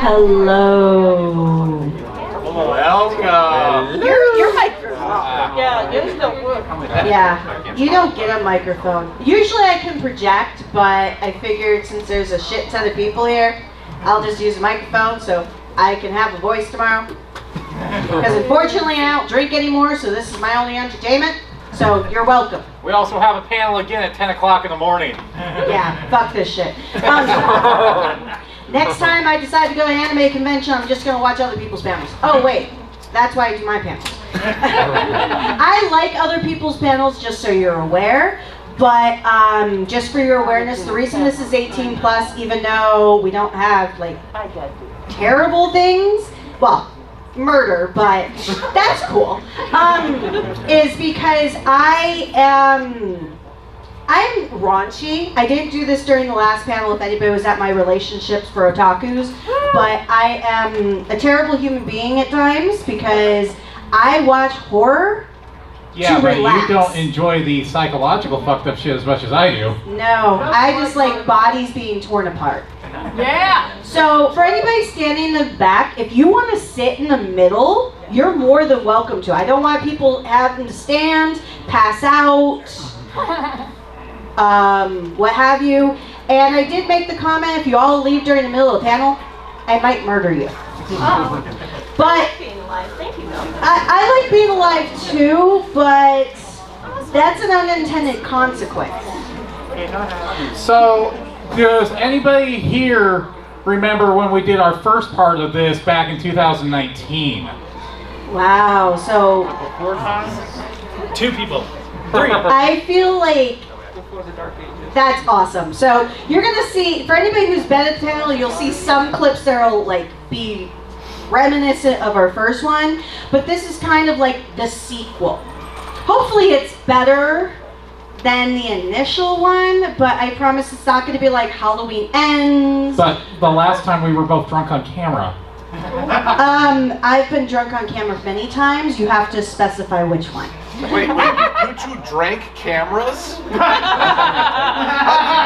Hello. Welcome. Your microphone. Yeah, yours don't work. Yeah, you don't get a microphone. Usually I can project, but I figured since there's a shit ton of people here, I'll just use a microphone so I can have a voice tomorrow. Because unfortunately I don't drink anymore, so this is my only entertainment. So you're welcome. We also have a panel again at 10 o'clock in the morning. Yeah, fuck this shit. Next time I decide to go to an anime convention, I'm just going to watch other people's panels. Oh wait, that's why I do my panels. I like other people's panels, just so you're aware. But just for your awareness, the reason this is 18 plus, even though we don't have like terrible things, well, murder, but that's cool, is because I'm raunchy. I didn't do this during the last panel if anybody was at my relationships for otakus, but I am a terrible human being at times because I watch horror to but relax. you don't enjoy the psychological fucked up shit as much as I do. No, I just like bodies being torn apart. Yeah. So for anybody standing in the back, if you want to sit in the middle, you're more than welcome to. I don't want people having to stand, pass out, what have you. And I did make the comment, if you all leave during the middle of the panel, I might murder you. But Thank you, I like being alive too, but that's an unintended consequence. So, does anybody here remember when we did our first part of this back in 2019? Wow, so 2 people. I feel like that's awesome. So you're gonna see, for anybody who's been at the panel, you'll see some clips that'll like be reminiscent of our first one, but this is kind of like the sequel. Hopefully it's better than the initial one, but I promise it's not going to be like Halloween Ends. But the last time we were both drunk on camera. I've been drunk on camera many times. You have to specify which one. Wait, you 2 drank cameras? How do you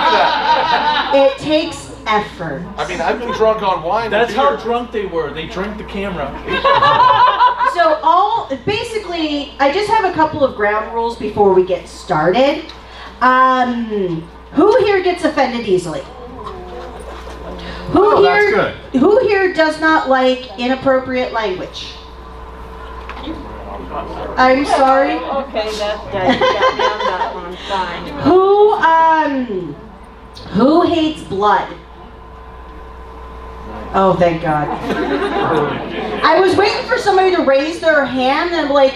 do that? It takes effort. I mean, I've been drunk on wine. That's and how beer. drunk they were. They drank the camera. So basically, I just have a couple of ground rules before we get started. Who here gets offended easily? That's good. Who here does not like inappropriate language? I'm sorry. Okay, that's good. You got me on that one. Fine. Who hates blood? Oh, thank God. I was waiting for somebody to raise their hand and be like,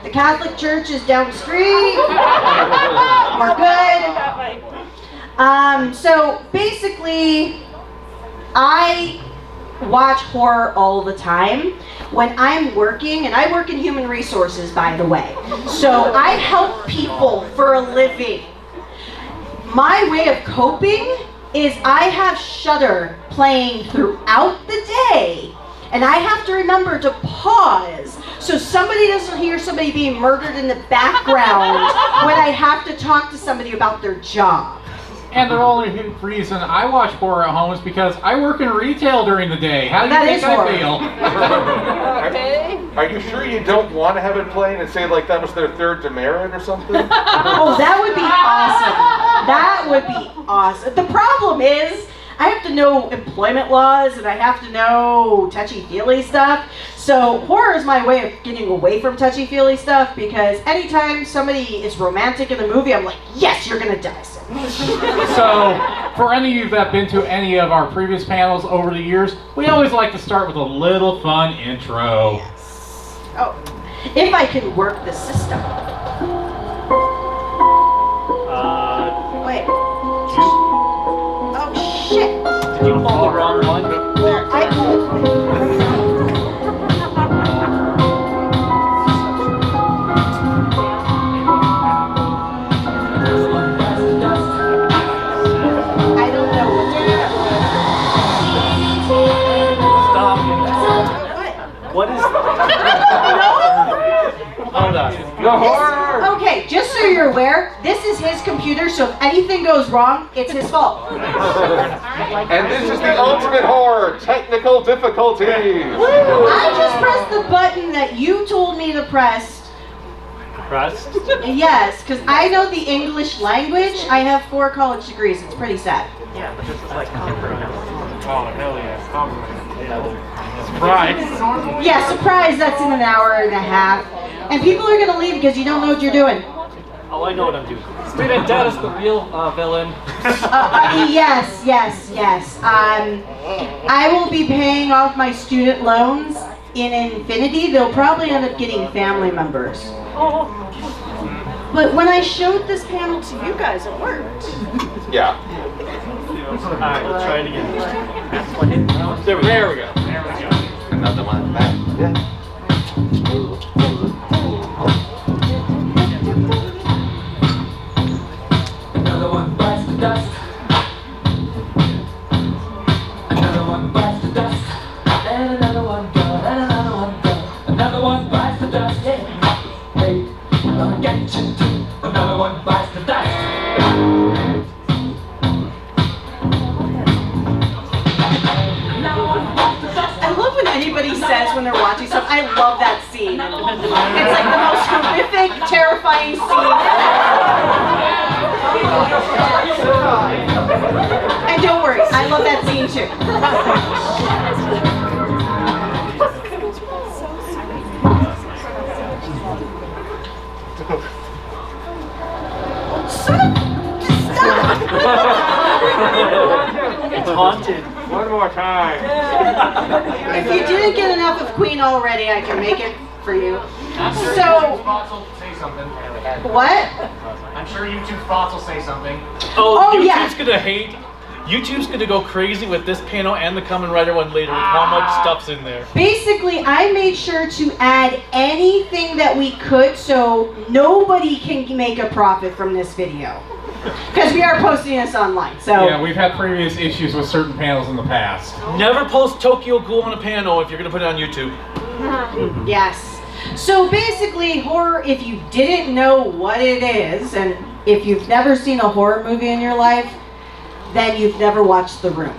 the Catholic Church is down the street. We're good. So basically, I watch horror all the time. When I'm working, and I work in human resources, by the way, so I help people for a living. My way of coping is I have Shudder playing throughout the day, and I have to remember to pause so somebody doesn't hear somebody being murdered in the background when I have to talk to somebody about their job. And the only reason I watch horror at home is because I work in retail during the day. How do you think I feel? Are you sure you don't want to have it playing and say like that was their 3rd demerit or something? Oh, that would be awesome. That would be awesome. The problem is, I have to know employment laws and I have to know touchy-feely stuff. So horror is my way of getting away from touchy-feely stuff because anytime somebody is romantic in the movie, I'm like, yes, you're gonna die soon. So, for any of you that have been to any of our previous panels over the years, we always like to start with a little fun intro. Yes. Oh, if I can work the system. Wait. Oh, shit. Did you pull the wrong one? What is... The horror! Okay, just so so you're aware, this is his computer, so if anything goes wrong, it's his fault. And this is the ultimate horror, technical difficulties. I just pressed the button that you told me to press. Pressed? Yes, because I know the English language. I have 4 college degrees. It's pretty sad. Yeah, but this is like comfort. Oh, hell yeah. Surprise. Yeah, surprise, that's in an hour and a half. And people are going to leave because you don't know what you're doing. Oh, I know what I'm doing. Straight and Dad is the real villain. Yes. I will be paying off my student loans in infinity. They'll probably end up getting family members. But when I showed this panel to you guys, it worked. Yeah. Alright, let's try it again. There we go. Another one back. Yeah. Another one bites the dust. Another one bites the dust. And another one gone. And another one gone. Another one bites the dust. Yeah. Hey, I'm gonna get you too. Another one bites the dust. I love when anybody says when they're watching something, I love that scene. It's like the most horrific, terrifying scene. And don't worry, I love that scene too. It's haunted. One more time. If you didn't get enough of Queen already, I can make it for you. So, say something. what? I'm sure YouTube's bots will say something. Oh, Oh, YouTube's yeah. gonna hate. YouTube's gonna go crazy with this panel and the Kamen Rider one later with how much stuff's in there. Basically, I made sure to add anything that we could so nobody can make a profit from this video. Because we are posting this online, so... Yeah, we've had previous issues with certain panels in the past. Never post Tokyo Ghoul on a panel if you're gonna put it on YouTube. Yes. So basically, horror, if you didn't know what it is, and if you've never seen a horror movie in your life, then you've never watched The Room.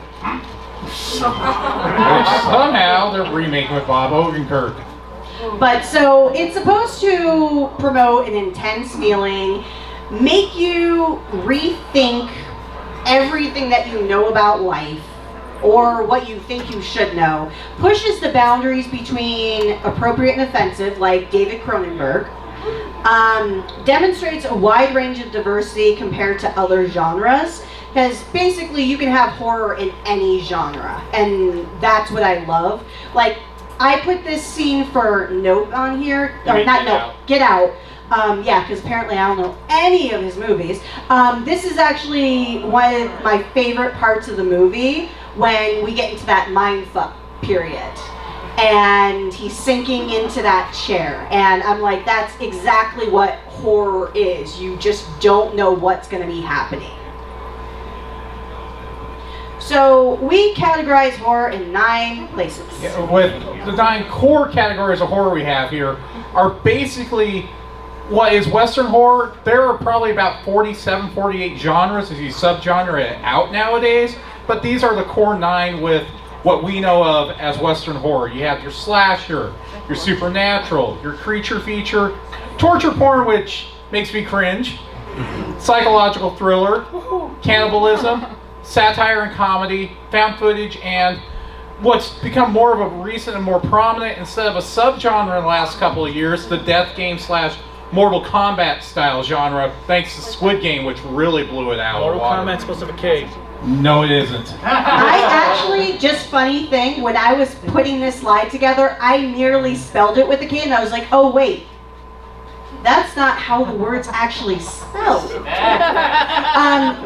Which somehow they're remaking with Bob Odenkirk. But so it's supposed to promote an intense feeling, make you rethink everything that you know about life or what you think you should know, pushes the boundaries between appropriate and offensive, like David Cronenberg, demonstrates a wide range of diversity compared to other genres, because basically you can have horror in any genre, and that's what I love. Like, I put this scene for Nope on here, or not Nope, Get Out. Yeah, because apparently I don't know any of his movies. This is actually one of my favorite parts of the movie, when we get into that mindfuck period. And he's sinking into that chair. And I'm like, that's exactly what horror is. You just don't know what's going to be happening. So we categorize horror in 9 places. Yeah, with the 9 core categories of horror we have here are basically what is Western horror. There are probably about 47, 48 genres if you subgenre it out nowadays, but these are the core 9 with what we know of as Western horror. You have your slasher, your supernatural, your creature feature, torture porn, which makes me cringe, psychological thriller, cannibalism, satire and comedy, found footage, and what's become more of a recent and more prominent instead of a subgenre in the last couple of years, the death game / Mortal Kombat style genre, thanks to Squid Game, which really blew it out. Mortal Kombat's supposed to have a K. No, it isn't. I actually, just funny thing, when I was putting this slide together, I nearly spelled it with a K, and I was like, oh wait, that's not how the word's actually spelled.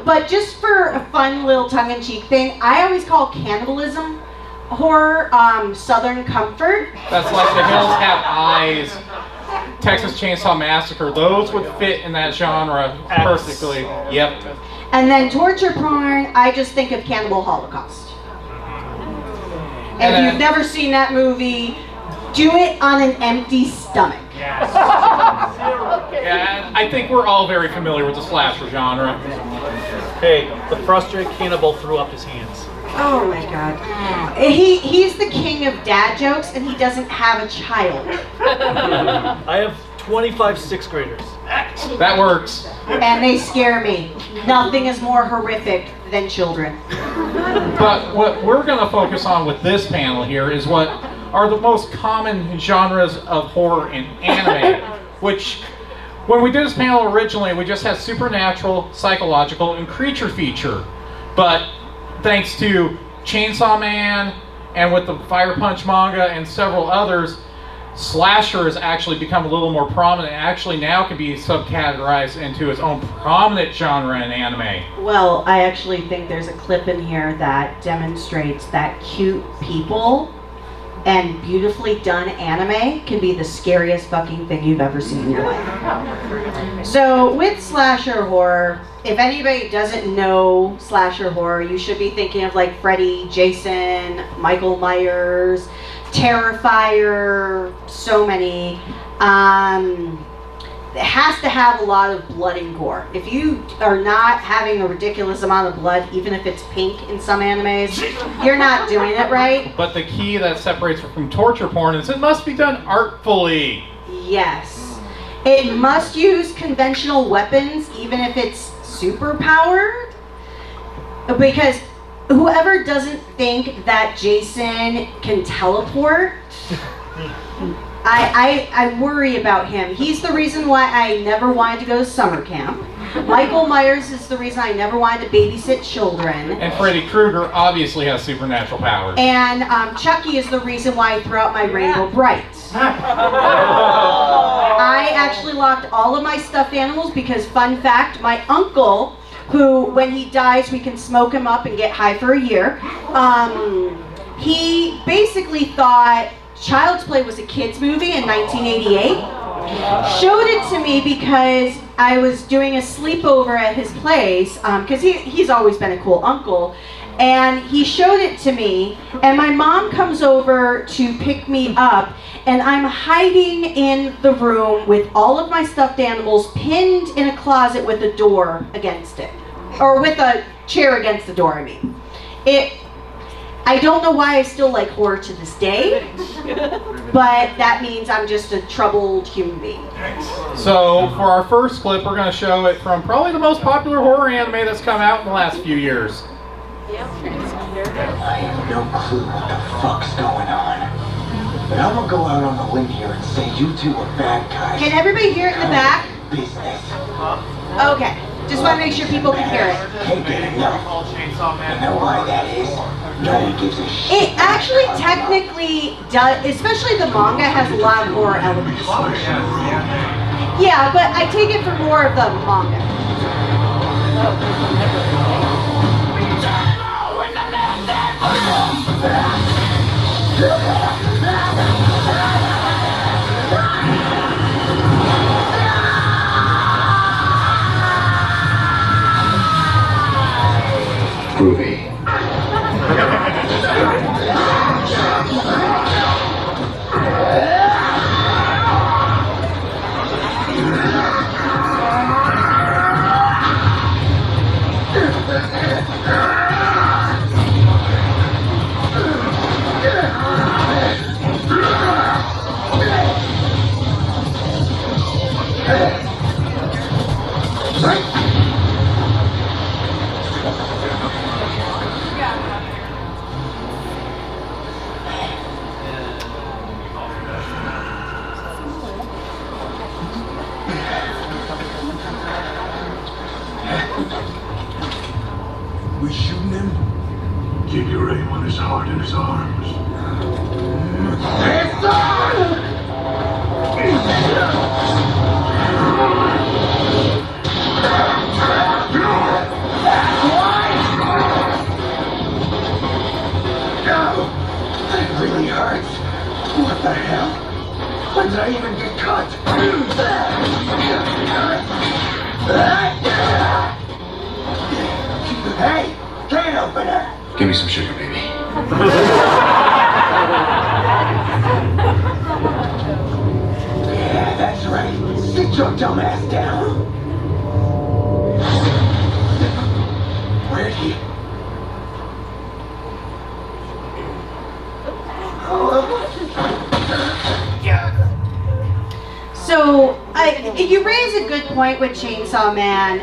But just for a fun little tongue-in-cheek thing, I always call cannibalism horror Southern Comfort. That's like The Hills Have Eyes, Texas Chainsaw Massacre. Those would fit in that genre perfectly. Yep. And then torture porn, I just think of Cannibal Holocaust. And if you've never seen that movie, do it on an empty stomach. Yes. Yeah, I think we're all very familiar with the slasher genre. Hey, the frustrated cannibal threw up his hands. Oh my god. He's the king of dad jokes and he doesn't have a child. I have 25 sixth graders. That works. And they scare me. Nothing is more horrific than children. But what we're going to focus on with this panel here is what are the most common genres of horror in anime, which when we did this panel originally, we just had supernatural, psychological, and creature feature. But thanks to Chainsaw Man and with the Fire Punch manga and several others, slasher has actually become a little more prominent and actually now can be subcategorized into its own prominent genre in anime. Well, I actually think there's a clip in here that demonstrates that cute people and beautifully done anime can be the scariest fucking thing you've ever seen in your life. So with slasher horror, if anybody doesn't know slasher horror, you should be thinking of like Freddy, Jason, Michael Myers, Terrifier, so many. It has to have a lot of blood and gore. If you are not having a ridiculous amount of blood, even if it's pink in some animes, you're not doing it right. But the key that separates it from torture porn is it must be done artfully. Yes. It must use conventional weapons, even if it's super powered. Because whoever doesn't think that Jason can teleport, I worry about him. He's the reason why I never wanted to go to summer camp. Michael Myers is the reason I never wanted to babysit children. And Freddy Krueger obviously has supernatural powers. And Chucky is the reason why I threw out my Rainbow Brights. I actually locked all of my stuffed animals because, fun fact, my uncle, who, when he dies, we can smoke him up and get high for a year, he basically thought Child's Play was a kid's movie in 1988. Showed it to me because I was doing a sleepover at his place, because he's always been a cool uncle, and he showed it to me, and my mom comes over to pick me up, and I'm hiding in the room with all of my stuffed animals pinned in a closet with a door against it, or with a chair against the door, I mean. I don't know why I still like horror to this day, but that means I'm just a troubled human being. So for our first clip, we're going to show it from probably the most popular horror anime that's come out in the last few years. I have no clue what the fuck's going on. But I'm gonna go out on the limb here and say you two are bad guys. Can everybody hear it in the back? Business. Okay, just want to make sure people can hear it. Can't get enough. You know why that is? No one gives a shit. It actually technically does, especially the manga has a lot of horror elements. Yeah, but I take it for more of the manga. Groovy. We shooting him? Keep your aim on his heart and his arms. That really hurts. What the hell? When did I even get cut? Hey, can opener! Give me some sugar, baby. Yeah, that's right. Sit Put your dumb ass down. Where'd he? So, you raise a good point with Chainsaw Man.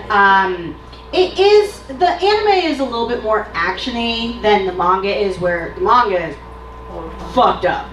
The anime is a little bit more actiony than the manga is, where the manga is fucked up.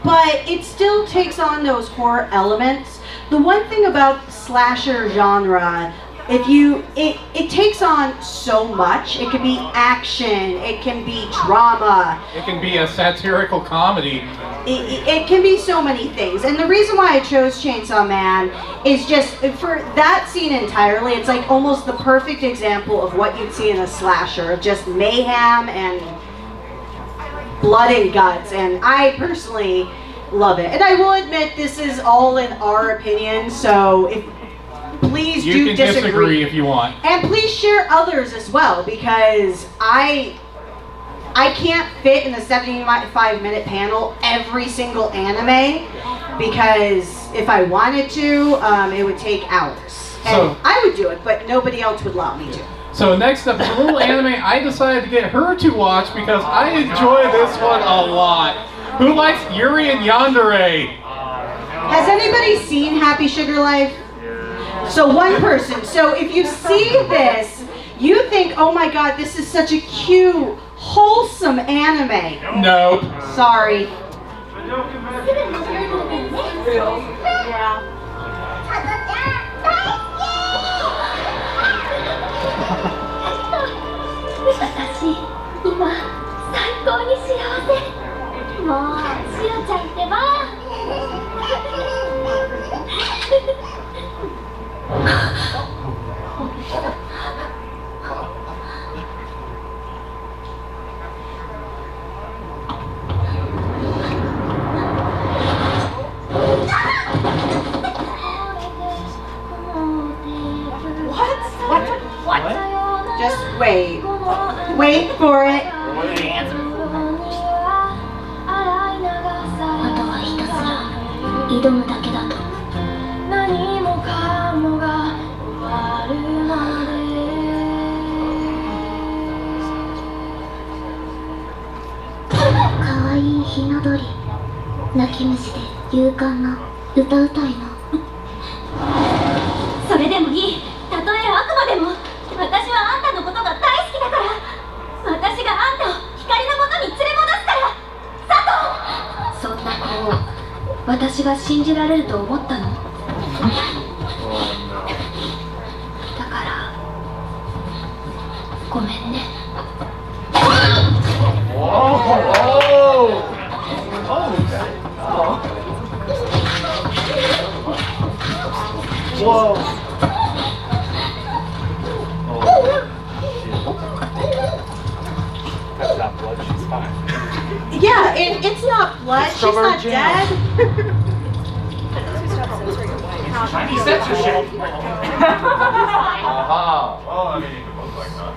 But it still takes on those horror elements. The one thing about slasher genre, it takes on so much. It can be action, it can be drama. It can be a satirical comedy. It can be so many things. And the reason why I chose Chainsaw Man is just for that scene entirely. It's like almost the perfect example of what you'd see in a slasher, of just mayhem and blood and guts. And I personally love it. And I will admit this is all in our opinion, so please You do can disagree if you want. And please share others as well, because I can't fit in a 75-minute panel every single anime, because if I wanted to, it would take hours. And I would do it, but nobody else would allow me to. So next up, a little anime I decided to get her to watch because I enjoy this one a lot. Who likes Yuri and Yandere? Has anybody seen Happy Sugar Life? So one person. So if you see this, you think, oh my god, this is such a cute, wholesome anime. Nope. Sorry. Just wait. Wait for it. あとはひたすら挑むだけだと何もかもが終わるまでかわいいひな鳥泣き虫で勇敢な歌うたいのそれでもいいたとえ悪魔でも私はあんたのことが大好きだから私があんたを光のもとに連れ戻すから佐藤そんな子を私が信じられると思ったのだからごめんねThat's not blood, she's fine. Yeah, it's not blood. She's not dead. Chinese censorship. Aha. Well, I mean, you could look like that.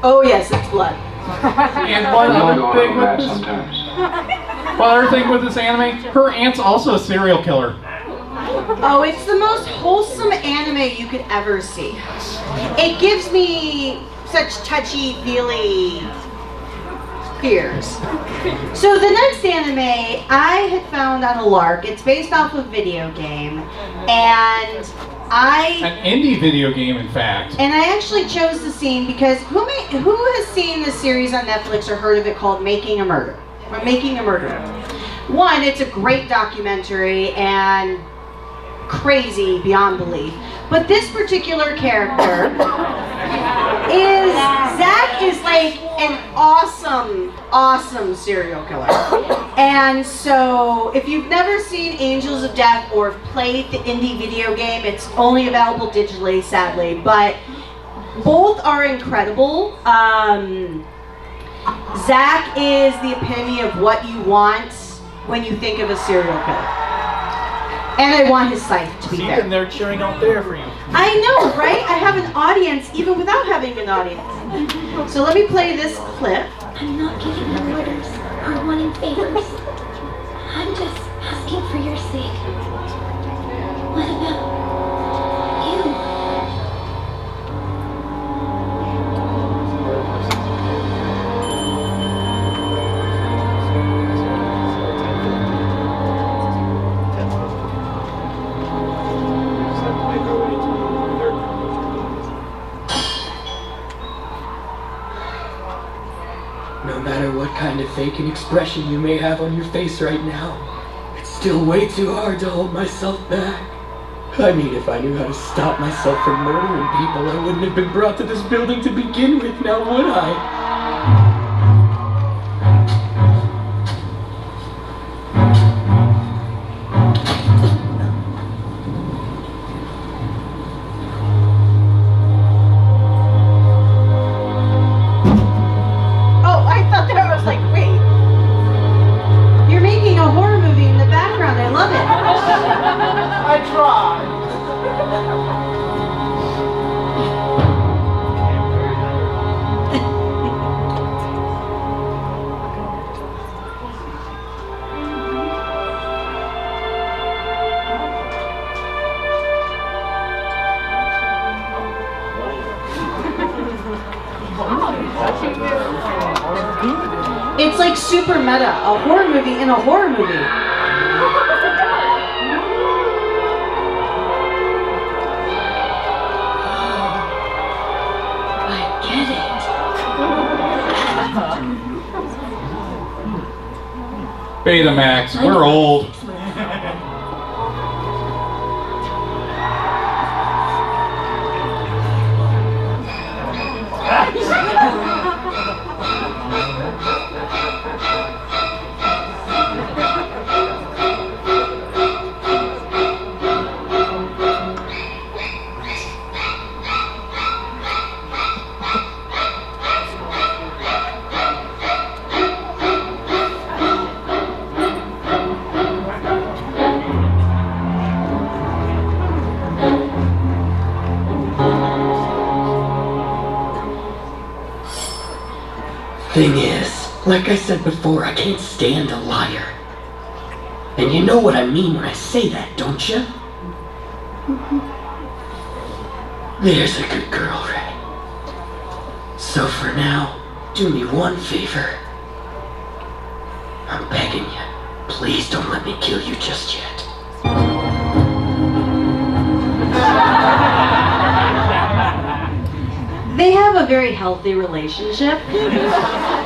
Oh yes, it's blood. And one You other know thing I'm with mad this, sometimes. one other thing with this anime, her aunt's also a serial killer. Oh, it's the most wholesome anime you could ever see. It gives me such touchy-feely fears. So the next anime I had found on a lark. It's based off a video game, and An indie video game, in fact. And I actually chose the scene because who has seen this series on Netflix or heard of it called Making a Murder? Or Making a Murderer. One, it's a great documentary and crazy beyond belief. But this particular character is, Zach is like an awesome serial killer. And so if you've never seen Angels of Death or played the indie video game, it's only available digitally, sadly, but both are incredible. Zach is the epitome of what you want when you think of a serial killer. And I want his scythe to be See, there. and they're cheering out there for you. I know, right? I have an audience even without having an audience. So let me play this clip. I'm not giving no orders or wanting favors. I'm just asking for your sake. What about you? No matter what kind of faking expression you may have on your face right now, it's still way too hard to hold myself back. I mean, if I knew how to stop myself from murdering people, I wouldn't have been brought to this building to begin with, now would I? Oh, I thought that was like, wait. You're making a horror movie in the background. I love it. I tried. It's like super meta. A horror movie in a horror movie. I get it. Betamax, we're old. Thing is, like I said before, I can't stand a liar. And you know what I mean when I say that, don't you? There's a good girl, Ray. So for now, do me one favor. I'm begging you, please don't let me kill you just yet. They have a very healthy relationship.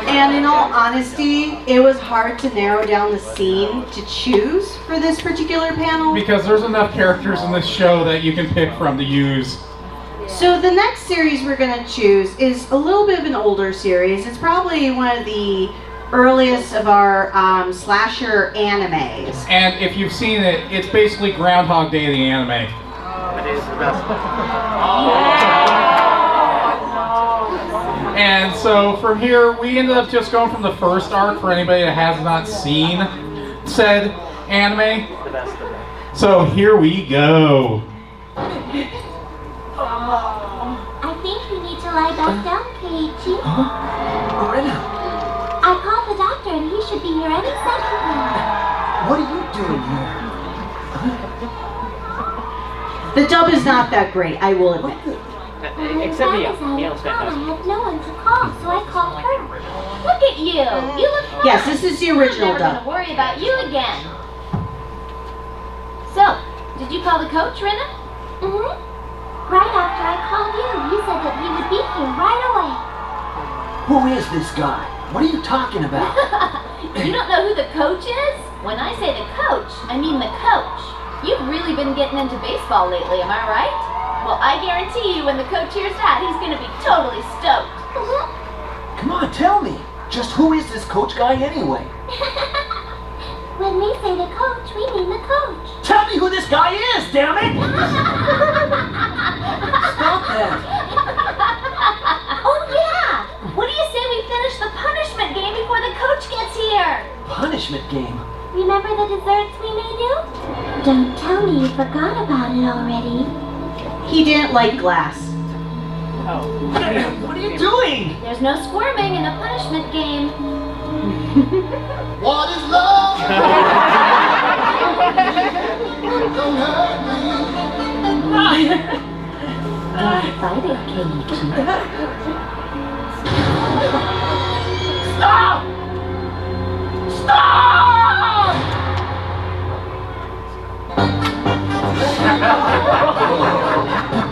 And in all honesty, it was hard to narrow down the scene to choose for this particular panel. Because there's enough characters in this show that you can pick from to use. So the next series we're going to choose is a little bit of an older series. It's probably one of the earliest of our slasher animes. And if you've seen it, it's basically Groundhog Day, the anime. It is the best. And so from here, we ended up just going from the first arc for anybody that has not seen said anime. The best. So here we go. I think you need to lie back down, Kaiju. Lorena, I called the doctor and he should be here any second now. what are you doing here? The dub is not that great, I will admit. Except When the I was out Yale's of town, I fantastic. had no one to call, so I called her. Look at you. You look fine. Yes, this is the original I'm never dub. gonna worry about you again. So, did you call the coach, Rena? Mm-hmm. Right after I called you, you said that he would be here right away. Who is this guy? What are you talking about? You don't know who the coach is? When I say the coach, I mean the coach. You've really been getting into baseball lately, am I right? Well, I guarantee you when the coach hears that, he's gonna be totally stoked. Come on, tell me. Just who is this coach guy anyway? When we say the coach, we mean the coach. Tell me who this guy is, damn it! Stop that. Oh yeah! What do you say we finish the punishment game before the coach gets here? Punishment game. Remember the desserts we made you? Don't tell me you forgot about it already. He didn't like glass. What are you doing? There's no squirming in a punishment game. What is love? Don't hurt me. バイデン県に聞いた Stop! Stop!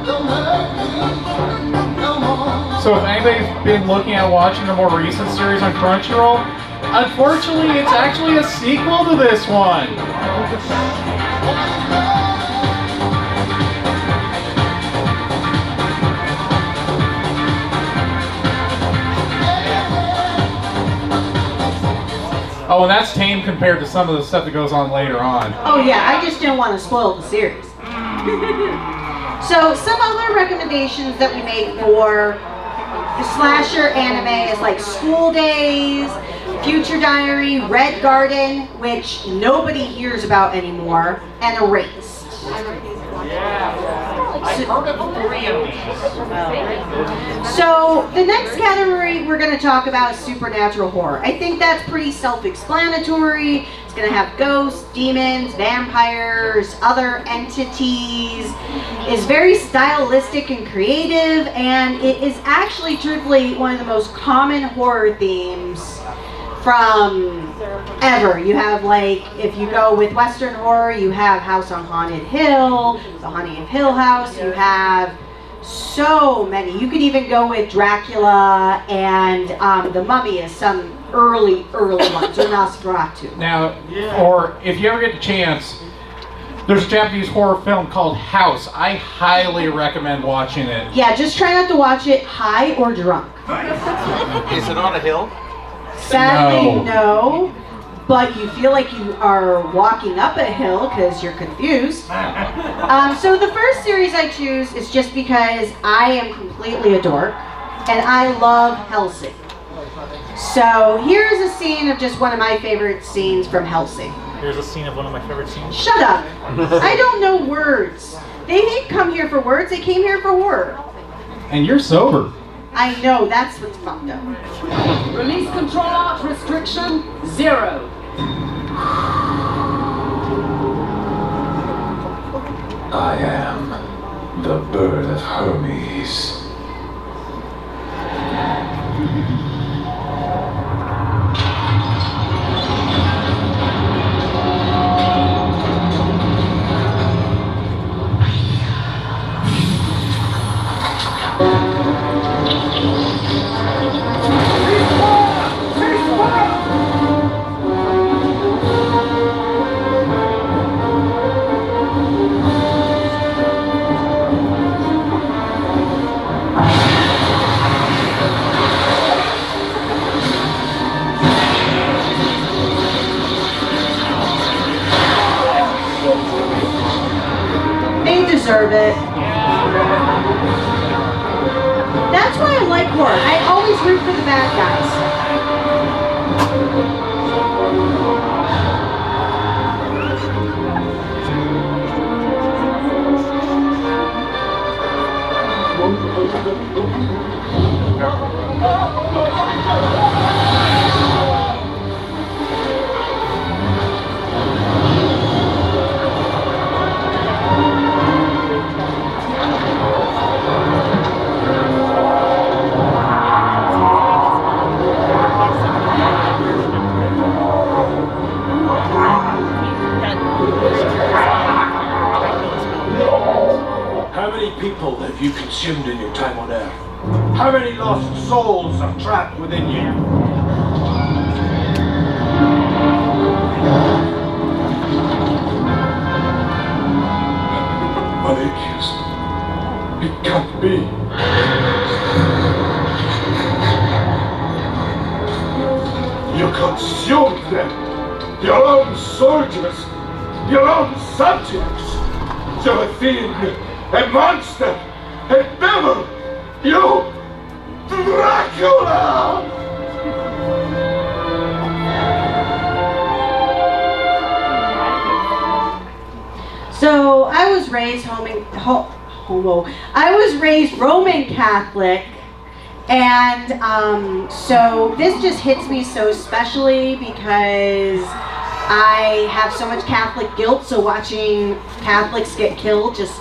Don't hurt me no more. So if anybody's been looking at watching the more recent series on Crunchyroll, unfortunately it's actually a sequel to this one. Oh, and that's tame compared to some of the stuff that goes on later on. Oh yeah, I just didn't want to spoil the series. So some other recommendations that we made for the slasher anime is like School Days, Future Diary, Red Garden, which nobody hears about anymore, and Erased. I've heard of 3 of these. So the next category we're going to talk about is supernatural horror. I think that's pretty self-explanatory. It's going to have ghosts, demons, vampires, other entities. It's very stylistic and creative, and it is actually truthfully one of the most common horror themes from ever. You have, like, if you go with Western horror, you have House on Haunted Hill, the Haunting of Hill House. You have so many. You could even go with Dracula and The Mummy as some early ones, or Nosferatu. Now, or if you ever get the chance, there's a Japanese horror film called House. I highly recommend watching it. Yeah, just try not to watch it high or drunk. Is it on a hill? Sadly, no. But you feel like you are walking up a hill because you're confused. So the first series I choose is just because I am completely a dork and I love Hellsing. So here's a scene of just one of my favorite scenes from Hellsing. Here's a scene of one of my favorite scenes. Shut up! I don't know words. They didn't come here for words, they came here for horror. And you're sober. I know, that's what's fucked up. Release control art restriction 0. I am the bird of Hermes. They deserve it. That's why I like horror. I always root for the bad guys. How many people have you consumed in your time on Earth? How many lost souls are trapped within you? Malicus, it can't be. You consumed them, your own soldiers, your own subjects. You're a fiend, a monster, a devil! You, Dracula! So I was raised I was raised Roman Catholic, And so this just hits me so specially because I have so much Catholic guilt, so watching Catholics get killed just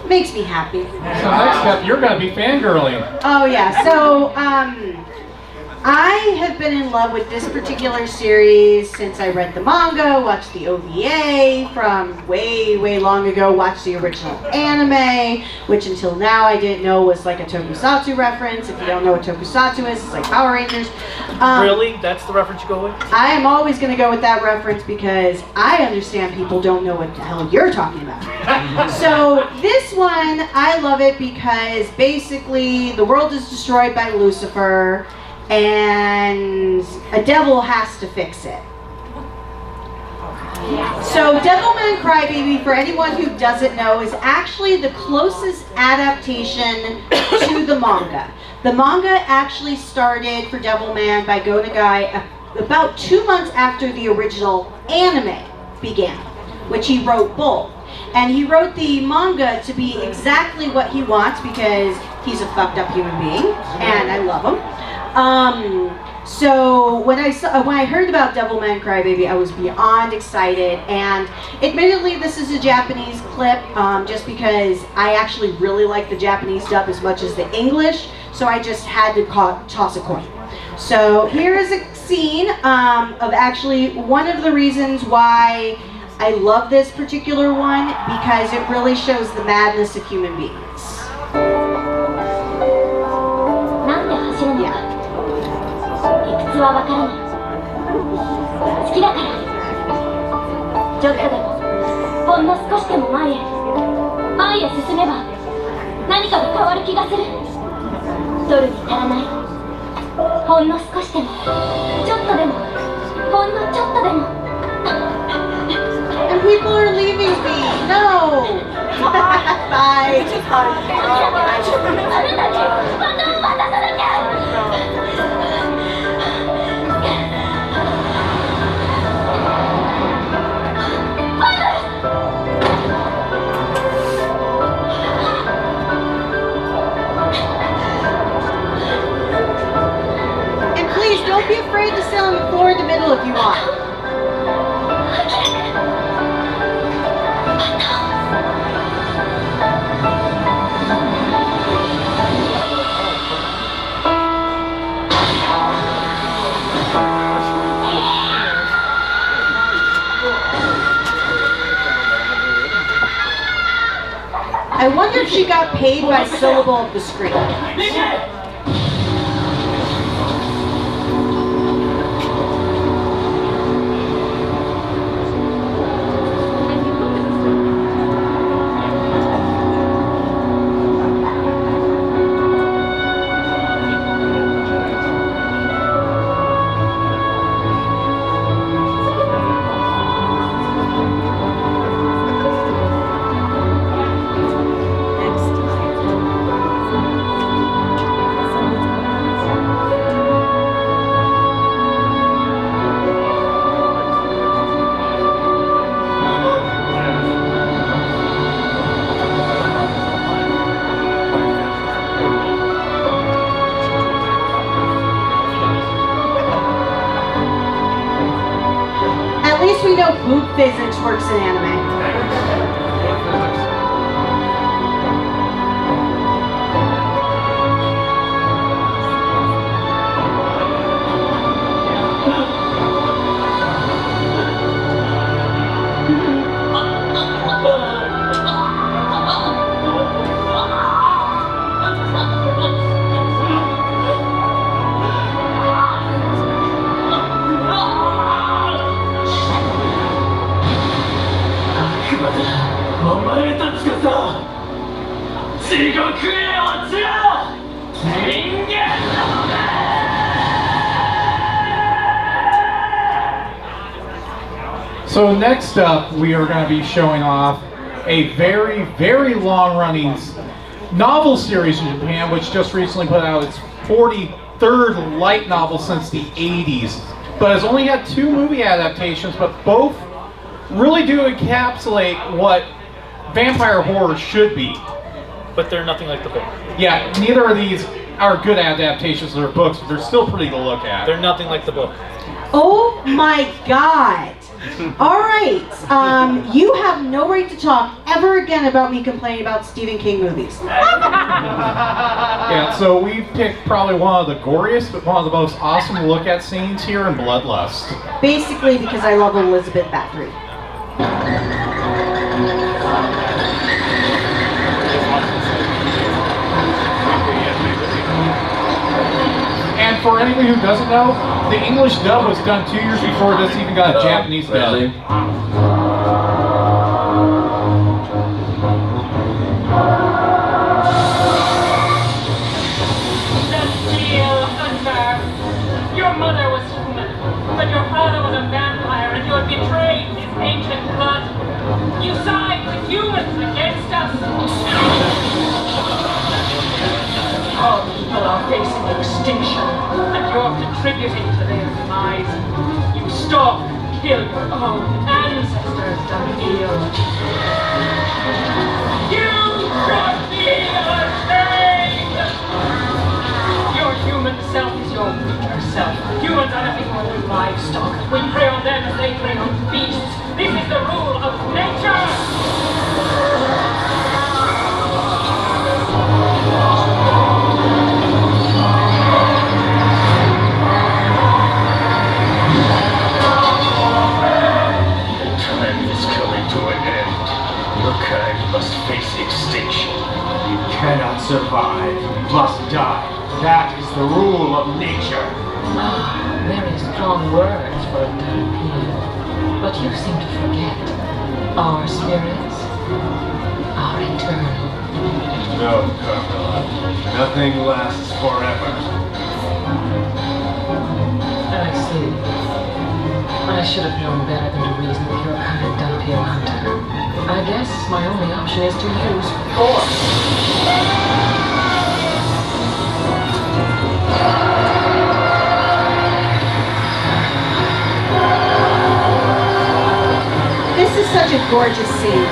makes me happy. So next up, you're going to be fangirling. Oh yeah, so I have been in love with this particular series since I read the manga, watched the OVA from way, way long ago, watched the original anime, which until now I didn't know was like a tokusatsu reference. If you don't know what tokusatsu is, it's like Power Rangers. Really? That's the reference you go with? I am always going to go with that reference because I understand people don't know what the hell you're talking about. So this one, I love it because basically the world is destroyed by Lucifer and a devil has to fix it. So Devilman Crybaby, for anyone who doesn't know, is actually the closest adaptation to the manga. The manga actually started for Devilman by Go Nagai about 2 months after the original anime began, which he wrote both. And he wrote the manga to be exactly what he wants because he's a fucked up human being, and I love him. So when I heard about Devilman Crybaby, I was beyond excited. And admittedly, this is a Japanese clip, just because I actually really like the Japanese dub as much as the English. So I just had to toss a coin. So here is a scene of actually one of the reasons why I love this particular one, because it really shows the madness of human beings. Yeah. 理屈はわからない。好きだから。ちょっとでも、ほんの少しでも前へ進めば、何かが変わる気がする。ドルに足らない。ほんの少しでも、ちょっとでも、ほんのちょっとでも。And people are leaving me. No. Bye. あれだけ、バトンを渡さなきゃ。 And please don't be afraid to sit on the floor in the middle if you want. I wonder if she got paid by syllable of the screen. At least we know boob physics works in anime. So next up, we are going to be showing off a very, very long-running novel series in Japan, which just recently put out its 43rd light novel since the 80s. But has only had 2 movie adaptations, but both really do encapsulate what vampire horror should be. But they're nothing like the book. Yeah, neither of these are good adaptations of their books, but they're still pretty to look at. They're nothing like the book. Oh my God. All right. You have no right to talk ever again about me complaining about Stephen King movies. Yeah, so we picked probably one of the goriest, but one of the most awesome to look at scenes here in Bloodlust. Basically because I love Elizabeth Bathory. And for anyone who doesn't know, the English dub was done 2 years before this even got a Japanese dub. Really? Cecile Hunter, your mother was human, but your father was a vampire and you had betrayed his ancient blood. You side with humans against us. Our people are facing extinction, and you're contributing to their demise. You stalk and kill your own ancestors, Daniel. You should be ashamed! Your human self is your weaker self. Humans are nothing more than livestock. We prey on them as they prey on beasts. This is the rule of nature! Your kind must face extinction. You cannot survive. You must die. That is the rule of nature. Very strong words for a European. But you seem to forget. Our spirits are eternal. No, Carmilla. Nothing lasts forever. I see. I should have known better than to reason with your kind of Daniel Hunter. I guess my only option is to use force. This is such a gorgeous scene.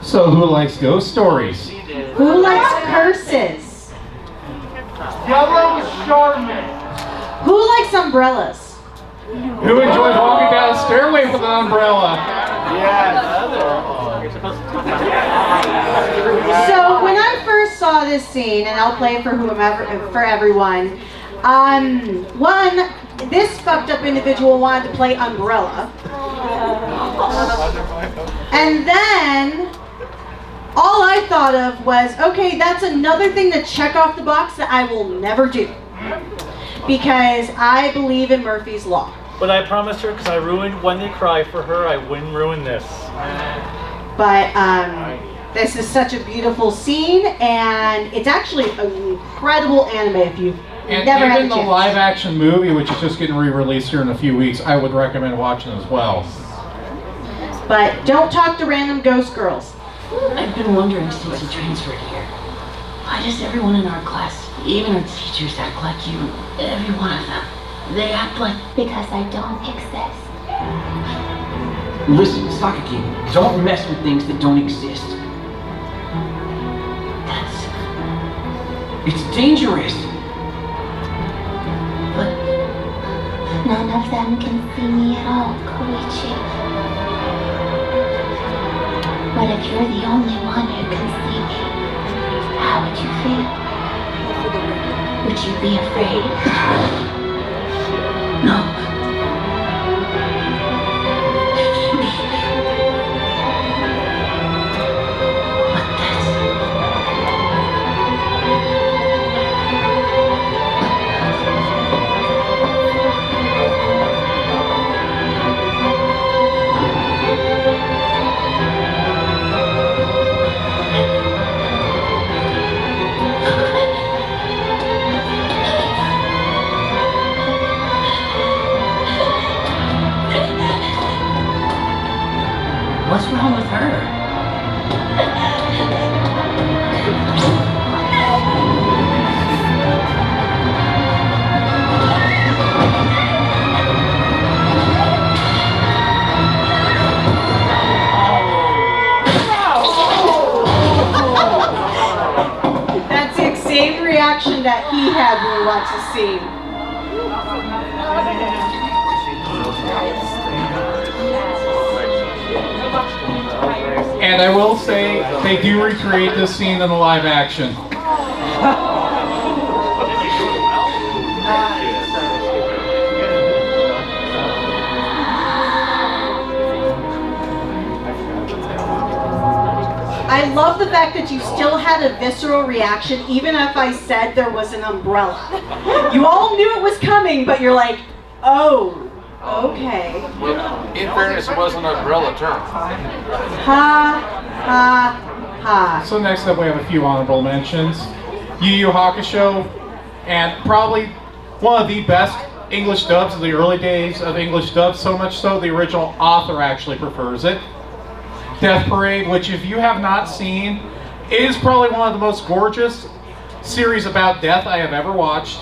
So who likes ghost stories? Who likes curses? Yellow Charmin. Who likes umbrellas? Who enjoys walking down a stairway with an umbrella? So when I first saw this scene, and I'll play it for whomever, for everyone. One, this fucked up individual wanted to play umbrella, and then all I thought of was, okay, that's another thing to check off the box that I will never do, because I believe in Murphy's Law. But I promised her, because I ruined When They Cry for her, I wouldn't ruin this. But this is such a beautiful scene, and it's actually an incredible anime if you've And never had a even the chance. live action movie, which is just getting re-released here in a few weeks, I would recommend watching as well. But don't talk to random ghost girls. I've been wondering since you transferred here. Why does everyone in our class, even our teachers, act like you? Every one of them. They act like... Because I don't exist. Listen, Sakaki, don't mess with things that don't exist. It's dangerous. But none of them can see me at all, Koichi. What if you're the only one who can see me? How would you feel? Would you be afraid? No. same reaction that he had when we watched the scene. And I will say, they do recreate this scene in the live action. I love the fact that you still had a visceral reaction, even if I said there was an umbrella. You all knew it was coming, but you're like, oh, okay. In fairness, it was an umbrella term. Ha, ha, ha. So next up we have a few honorable mentions. Yu Yu Hakusho, and probably one of the best English dubs of the early days of English dubs, so much so the original author actually prefers it. Death Parade, which if you have not seen, is probably one of the most gorgeous series about death I have ever watched.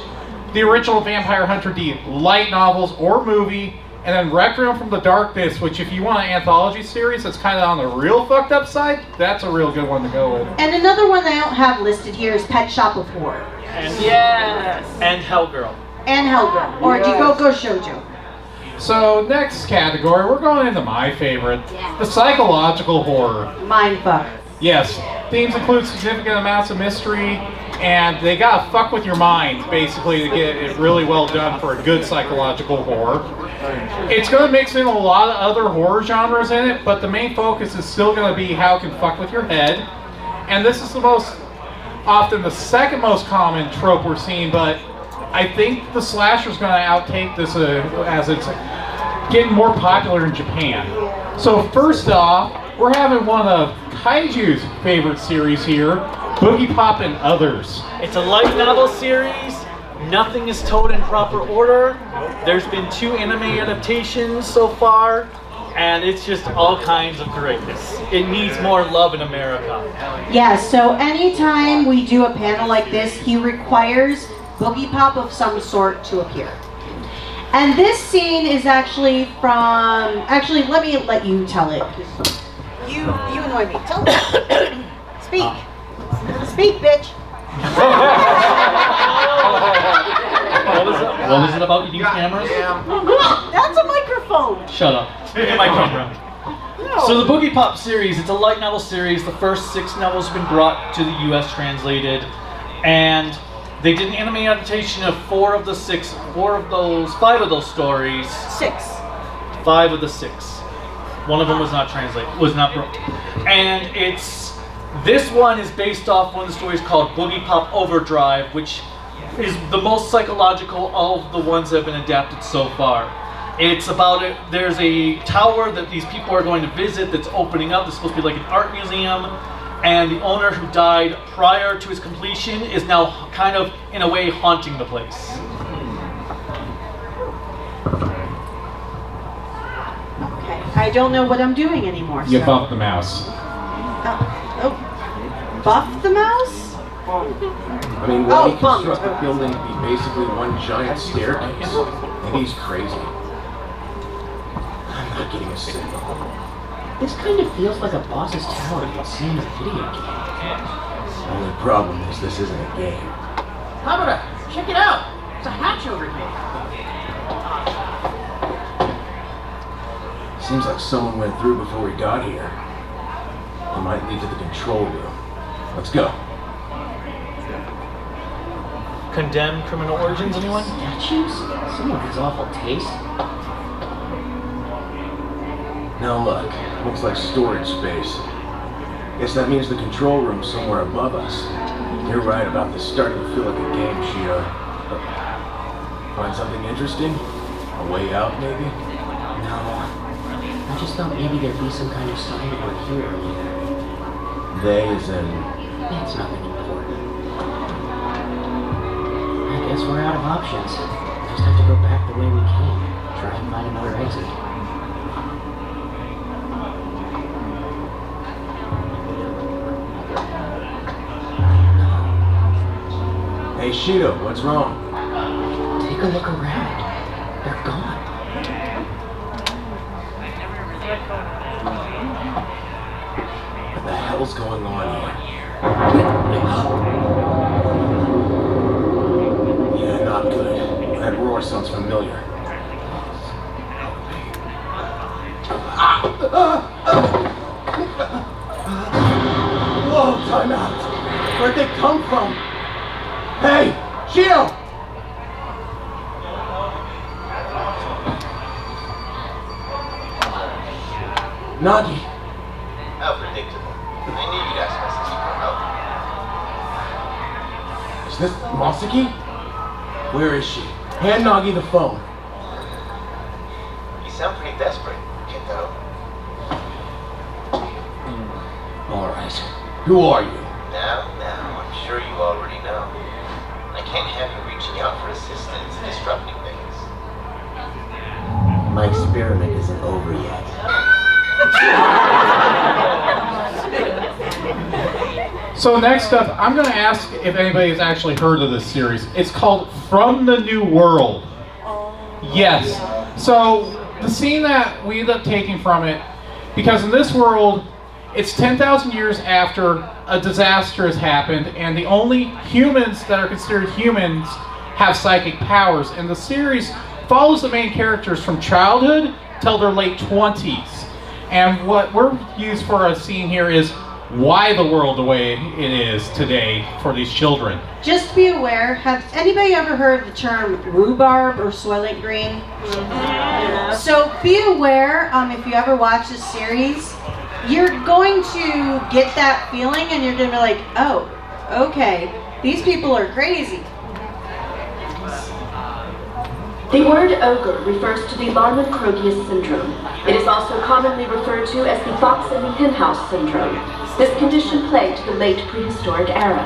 The original Vampire Hunter D light novels or movie, and then Requiem from the Darkness, which if you want an anthology series that's kind of on the real fucked up side, that's a real good one to go with. And another one that I don't have listed here is Pet Shop of Horror. And yes! And Hellgirl. And Hellgirl, or Jigogo Shoujo. So next category, we're going into my favorite, the psychological horror. Mindfuck. Yes, themes include significant amounts of mystery, and they gotta fuck with your mind, basically, to get it really well done for a good psychological horror. It's gonna mix in a lot of other horror genres in it, but the main focus is still gonna be how it can fuck with your head. And this is the most, often the second most common trope we're seeing, but I think the slasher's going to outtake this as it's getting more popular in Japan. So first off, we're having one of Kaiju's favorite series here, Boogie Pop and Others. It's a light novel series. Nothing is told in proper order. There's been 2 anime adaptations so far, and it's just all kinds of greatness. It needs more love in America. Yeah, so anytime we do a panel like this, he requires Boogie Pop of some sort to appear. And this scene is actually from, actually let me let you tell it. You annoy me. Tell me. Speak. Speak, bitch. What was it about eating cameras? That's a microphone. Shut up. My camera. No. So the Boogie Pop series, it's a light novel series. The first 6 novels have been brought to the US translated, and they did an anime adaptation of 5 of those stories. 6. 5 of the 6. One of them was not translated, was not broken. And this one is based off one of the stories called Boogie Pop Overdrive, which is the most psychological of the ones that have been adapted so far. It's about it. There's a tower that these people are going to visit that's opening up. It's supposed to be like an art museum. And the owner who died prior to his completion is now kind of, in a way, haunting the place. Okay, I don't know what I'm doing anymore. You so. bump the mouse. Buff the mouse? I mean, when he constructs the building to be basically one giant staircase, and he's crazy. I'm not getting a signal. This kind of feels like a boss's tower you'd see in a video game. The only problem is this isn't a game. Hamada, check it out! It's a hatch over here. Seems like someone went through before we got here. It might lead to the control room. Let's go. Condemned Criminal Origins, anyone? Statues? Someone has awful taste. Now look, looks like storage space. Guess that means the control room's somewhere above us. You're right about this starting to feel like a game, Shio. Find something interesting? A way out, maybe? No. I just thought maybe there'd be some kind of sign over here earlier. They as in... It's nothing important. I guess we're out of options. Just have to go back the way we came. Try and find another exit. Hey Shido, what's wrong? Take a look around. They're gone. What the hell's going on here? Hey, Shio! Nagi. How predictable. I knew you'd ask us to keep her help. Is this Masaki? Where is she? Hand Nagi the phone. You sound pretty desperate, kiddo. Alright. Who are you? Now, I'm sure you already know. I can't have you reaching out for assistance and disrupting things. My experiment isn't over yet. So next up, I'm going to ask if anybody has actually heard of this series. It's called From the New World. Yes. So the scene that we end up taking from it, because in this world, it's 10,000 years after a disaster has happened, and the only humans that are considered humans have psychic powers. And the series follows the main characters from childhood till their late 20s. And what we're used for a scene here is why the world the way it is today for these children. Just be aware, have anybody ever heard the term rhubarb or soylent green? So be aware, if you ever watch this series, you're going to get that feeling and you're going to be like, oh, okay, these people are crazy. The word ogre refers to the Larman-Crogius syndrome. It is also commonly referred to as the fox in the henhouse syndrome. This condition plagued the late prehistoric era.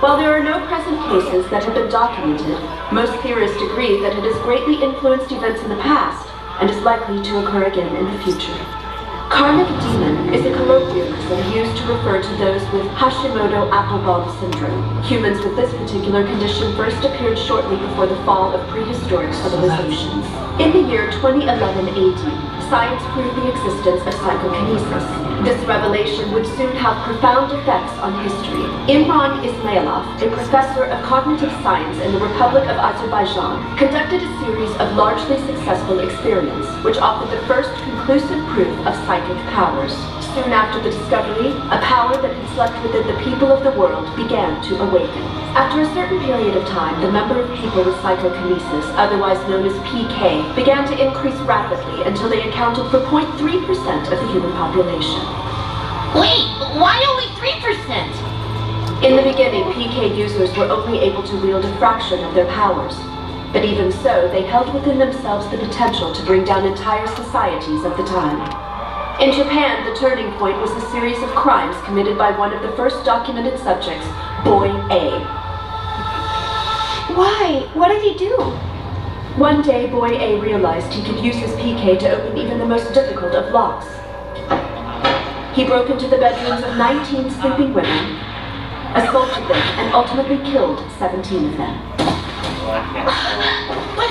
While there are no present cases that have been documented, most theorists agree that it has greatly influenced events in the past and is likely to occur again in the future. Karmic demon is a colloquialism used to refer to those with Hashimoto Applebaum syndrome. Humans with this particular condition first appeared shortly before the fall of prehistoric civilizations. In the year 2011 AD, science proved the existence of psychokinesis. This revelation would soon have profound effects on history. Imran Ismailov, a professor of cognitive science in the Republic of Azerbaijan, conducted a series of largely successful experiments, which offered the first conclusive proof of psychic powers. Soon after the discovery, a power that had slept within the people of the world began to awaken. After a certain period of time, the number of people with psychokinesis, otherwise known as PK, began to increase rapidly until they accounted for 0.3% of the human population. Wait, why only 3%? In the beginning, PK users were only able to wield a fraction of their powers. But even so, they held within themselves the potential to bring down entire societies of the time. In Japan, the turning point was a series of crimes committed by one of the first documented subjects, Boy A. Why? What did he do? One day, Boy A realized he could use his PK to open even the most difficult of locks. He broke into the bedrooms of 19 sleeping women, assaulted them, and ultimately killed 17 of them. But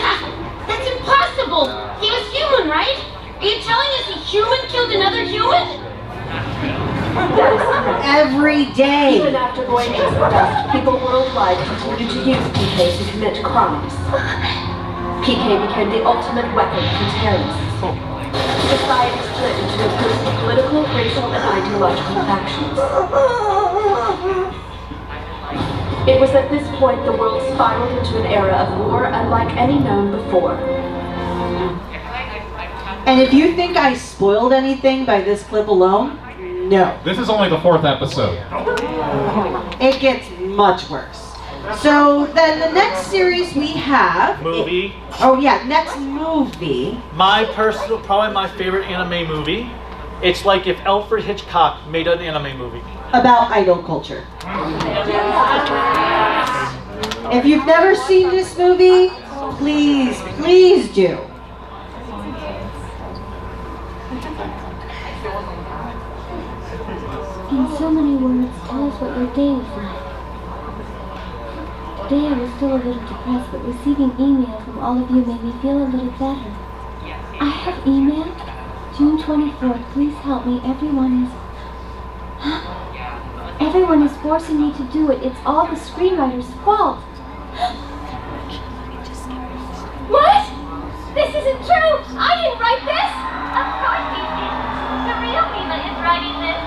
that's impossible! He was human, right? Are you telling us a human killed another human? That is correct. Every day. Even after Boy A's arrest, people worldwide continued to use PK to commit crimes. PK became the ultimate weapon for terrorists. Society split into a host of political, racial, and ideological factions. It was at this point the world spiraled into an era of war unlike any known before. And if you think I spoiled anything by this clip alone, no. This is only the 4th episode. It gets much worse. So then the next series we have... Movie. Next movie. Probably my favorite anime movie. It's like if Alfred Hitchcock made an anime movie. About idol culture. If you've never seen this movie, please do. In so many words, tell us what your day was like. Today I was still a little depressed, but receiving email from all of you made me feel a little better. I have email. June 24th, please help me. Everyone is forcing me to do it. It's all the screenwriter's fault. What? This isn't true! I didn't write this! Of course you did. The real Mima is writing this.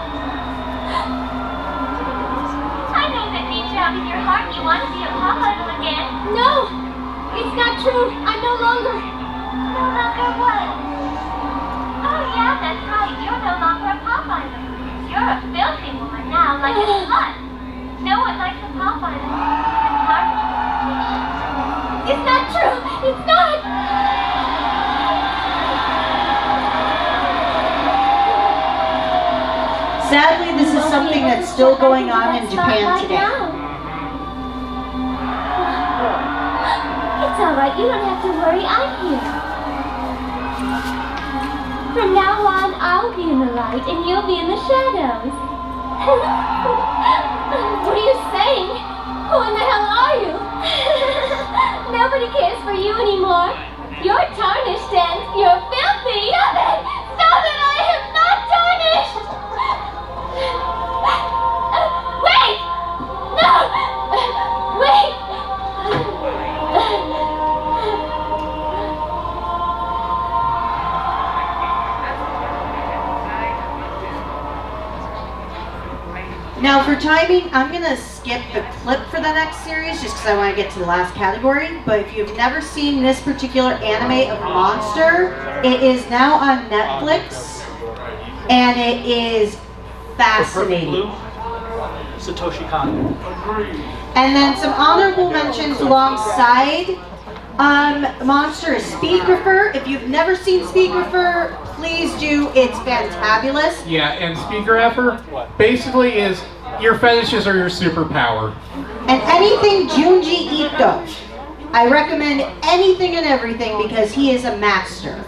I know that Nietzsche down in your heart you want to be a pop idol again. No! It's not true! I'm no longer... No longer what? Oh yeah, that's right. You're no longer a pop idol. You're a filthy woman now, like a slut. No one likes a pop idol. That's part of your reputation. It's not true! It's not! Sadly, this is something that's still going on in Japan today. It's alright, you don't have to worry, I'm here. From now on, I'll be in the light and you'll be in the shadows. What are you saying? Who in the hell are you? Nobody cares for you anymore. You're tarnished and you're filthy. Stop it! Stop it! I am not tarnished! Wait! No! Wait! Now for timing, I'm going to skip the clip for the next series just because I want to get to the last category. But if you've never seen this particular anime of Monster, it is now on Netflix and it is fascinating. Satoshi Kon. And then some honorable mentions alongside Monster is Speakerfer. If you've never seen Speakerfer, please do. It's fantabulous. Yeah, and Speaker Effer basically is your fetishes are your superpower. And anything Junji Ito. I recommend anything and everything because he is a master.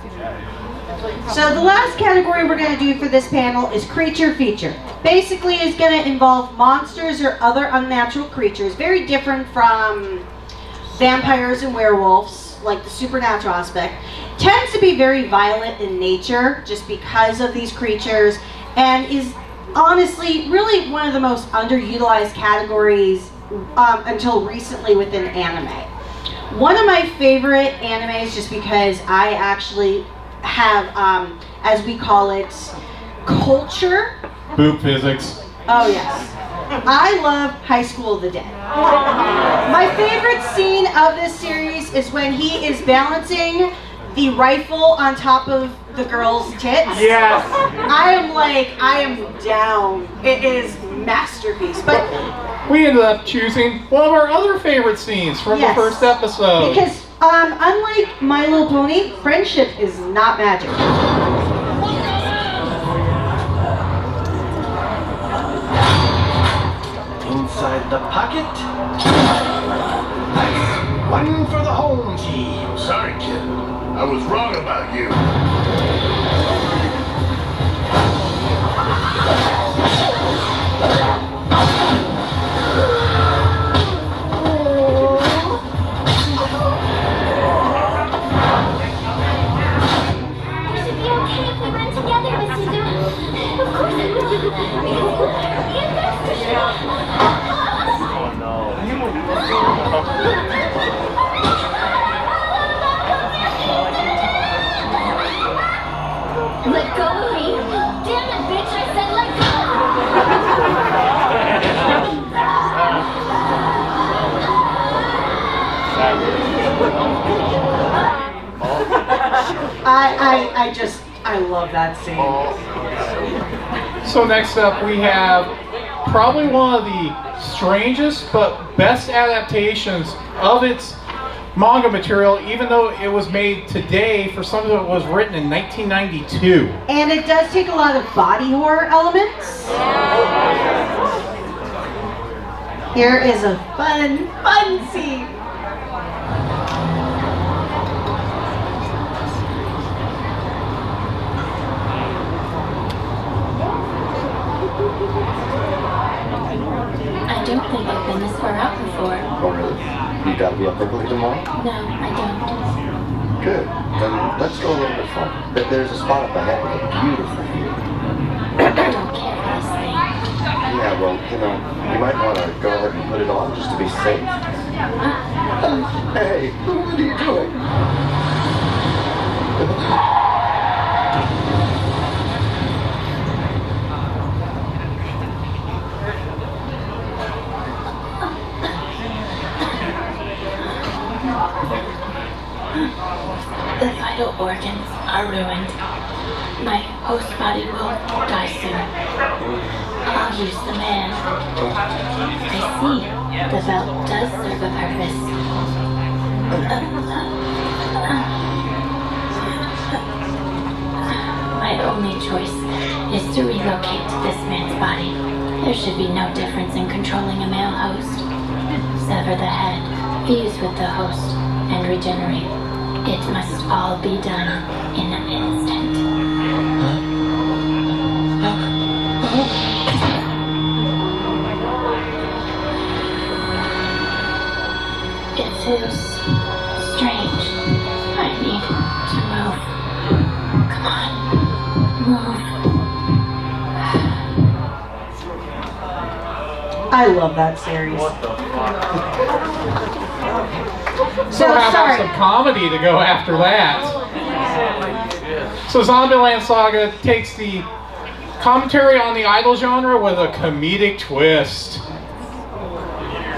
So the last category we're going to do for this panel is Creature Feature. Basically it's going to involve monsters or other unnatural creatures, very different from vampires and werewolves, like the supernatural aspect. Tends to be very violent in nature just because of these creatures, and is honestly really one of the most underutilized categories until recently within anime. One of my favorite animes, just because I actually have, as we call it, culture. Boob physics. Oh yes. I love High School of the Dead. My favorite scene of this series is when he is balancing the rifle on top of the girl's tits. Yes. I am down. It is masterpiece. But we ended up choosing one of our other favorite scenes from the first episode. Because unlike My Little Pony, friendship is not magic. Inside the pocket. Nice. One for the home team. Sorry, kid. I was wrong about you. We should be okay if we run together, Masuda. Of course I will. Let go of me! Damn it, bitch! I said let go! I love that scene. So next up we have probably one of the strangest but best adaptations of its manga material, even though it was made today for something that was written in 1992. And it does take a lot of body horror elements. Here is a fun scene. I don't think I've been this far out before. Oh, really? You gotta be up early tomorrow? No, I don't. Good. Then let's go a little bit fun. There's a spot up ahead with a beautiful view. I don't care for this thing. Yeah, well, you might want to go ahead and put it on just to be safe. Hey, what are you doing? vital organs are ruined. My host body will die soon. I'll use the man. I see. The belt does serve a purpose. My only choice is to relocate to this man's body. There should be no difference in controlling a male host. Sever the head, fuse with the host, and regenerate. It must all be done in an instant. It feels strange. I need to move. Come on, move. I love that series. What the fuck? So how sorry. about some comedy to go after that? So Zombieland Saga takes the commentary on the idol genre with a comedic twist.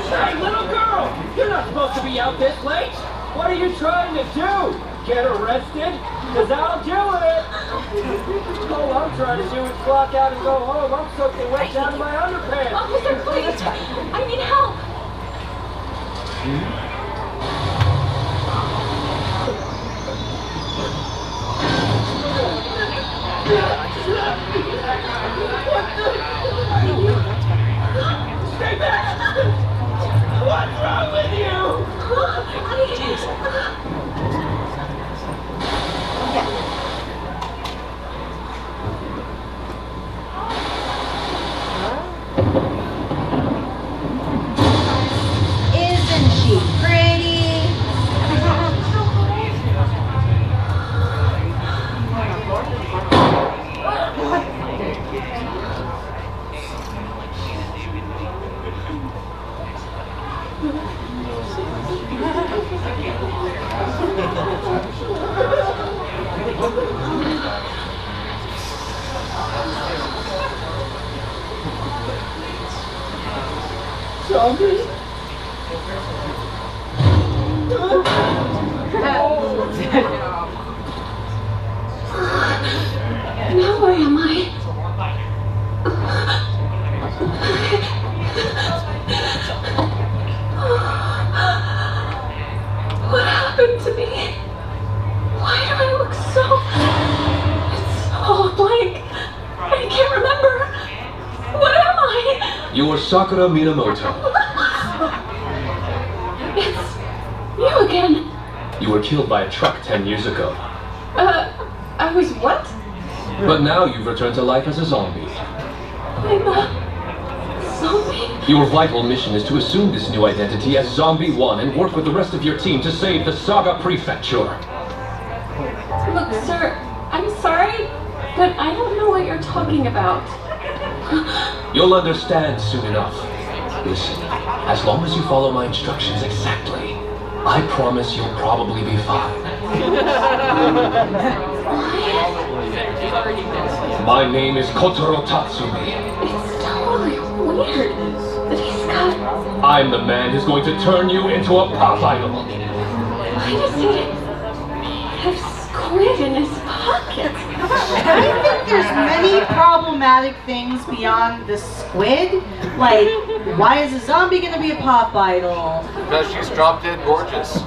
Hey, little girl! You're not supposed to be out this late! What are you trying to do? Get arrested? Because I'll do it! All I'm trying to do is clock out and go home. I'm soaking wet down in my underpants. Officer, please! I need help! Stay back! What's wrong with you? Isn't she pretty? Zombies? Now where am I? What happened to me? Why do I look so... It's all blank. I can't remember. What am I? You are Sakura Minamoto. It's you again. You were killed by a truck 10 years ago. I was what? But now you've returned to life as a zombie. I'm a zombie. Your vital mission is to assume this new identity as Zombie 1 and work with the rest of your team to save the Saga Prefecture. Look, sir, I'm sorry, but I don't know what you're talking about. You'll understand soon enough. Listen, as long as you follow my instructions exactly, I promise you'll probably be fine. My name is Kotaro Tatsumi. It's totally weird that he's got... I'm the man who's going to turn you into a pop idol. Why does he have squid in his pocket? I think there's many problematic things beyond the squid. Like, why is a zombie gonna be a pop idol? Because she's drop dead gorgeous.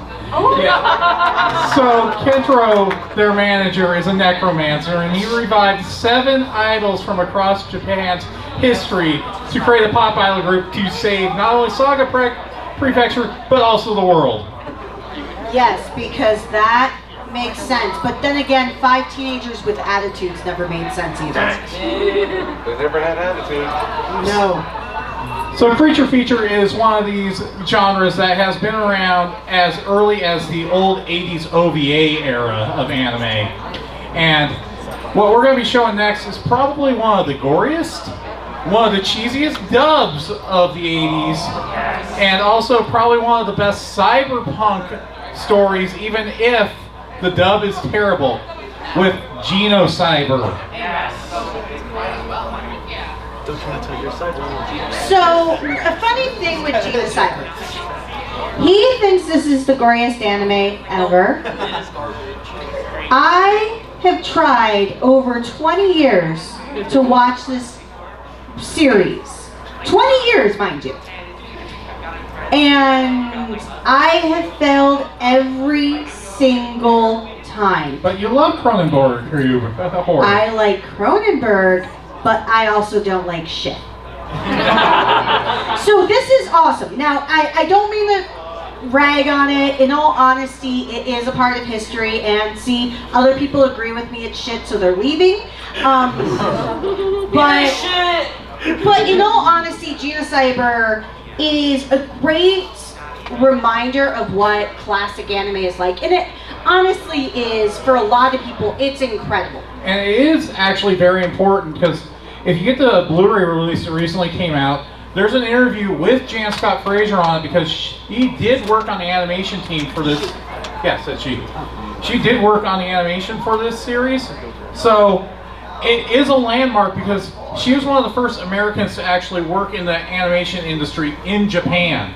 So Kentaro, their manager, is a necromancer, and he revived 7 idols from across Japan's history to create a pop idol group to save not only Saga Prefecture, but also the world. Yes, because that makes sense. But then again, 5 teenagers with attitudes never made sense either. They never had attitude. No. So Creature Feature is one of these genres that has been around as early as the old 80s OVA era of anime. And what we're going to be showing next is probably one of the goriest, one of the cheesiest dubs of the 80s, and also probably one of the best cyberpunk stories, even if the dub is terrible, with Genocyber. So, a funny thing with Genocyber. He thinks this is the goriest anime ever. I have tried over 20 years to watch this series. 20 years, mind you. And I have failed every single time. But you love Cronenberg, or you horror. I like Cronenberg, but I also don't like shit. So this is awesome. Now, I don't mean to rag on it. In all honesty, it is a part of history, and see, other people agree with me it's shit, so they're leaving. But in all honesty, Gina Cyber is a great reminder of what classic anime is like, and it honestly is, for a lot of people, it's incredible. And it is actually very important, because if you get the Blu-ray release that recently came out, there's an interview with Jan Scott Fraser on it, because she did work on the animation team for this. Yes, that's she. She did work on the animation for this series. So it is a landmark, because she was one of the first Americans to actually work in the animation industry in Japan.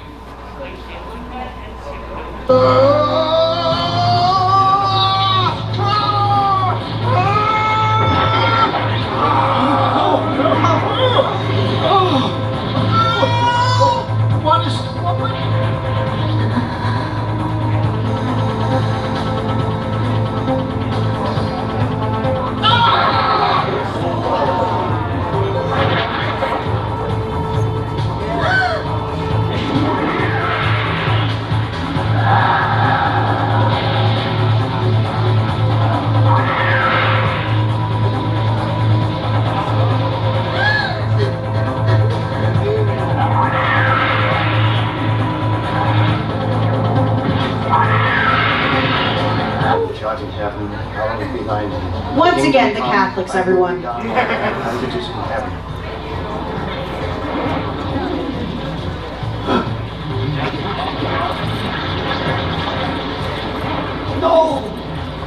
Once again, the Catholics, everyone. No!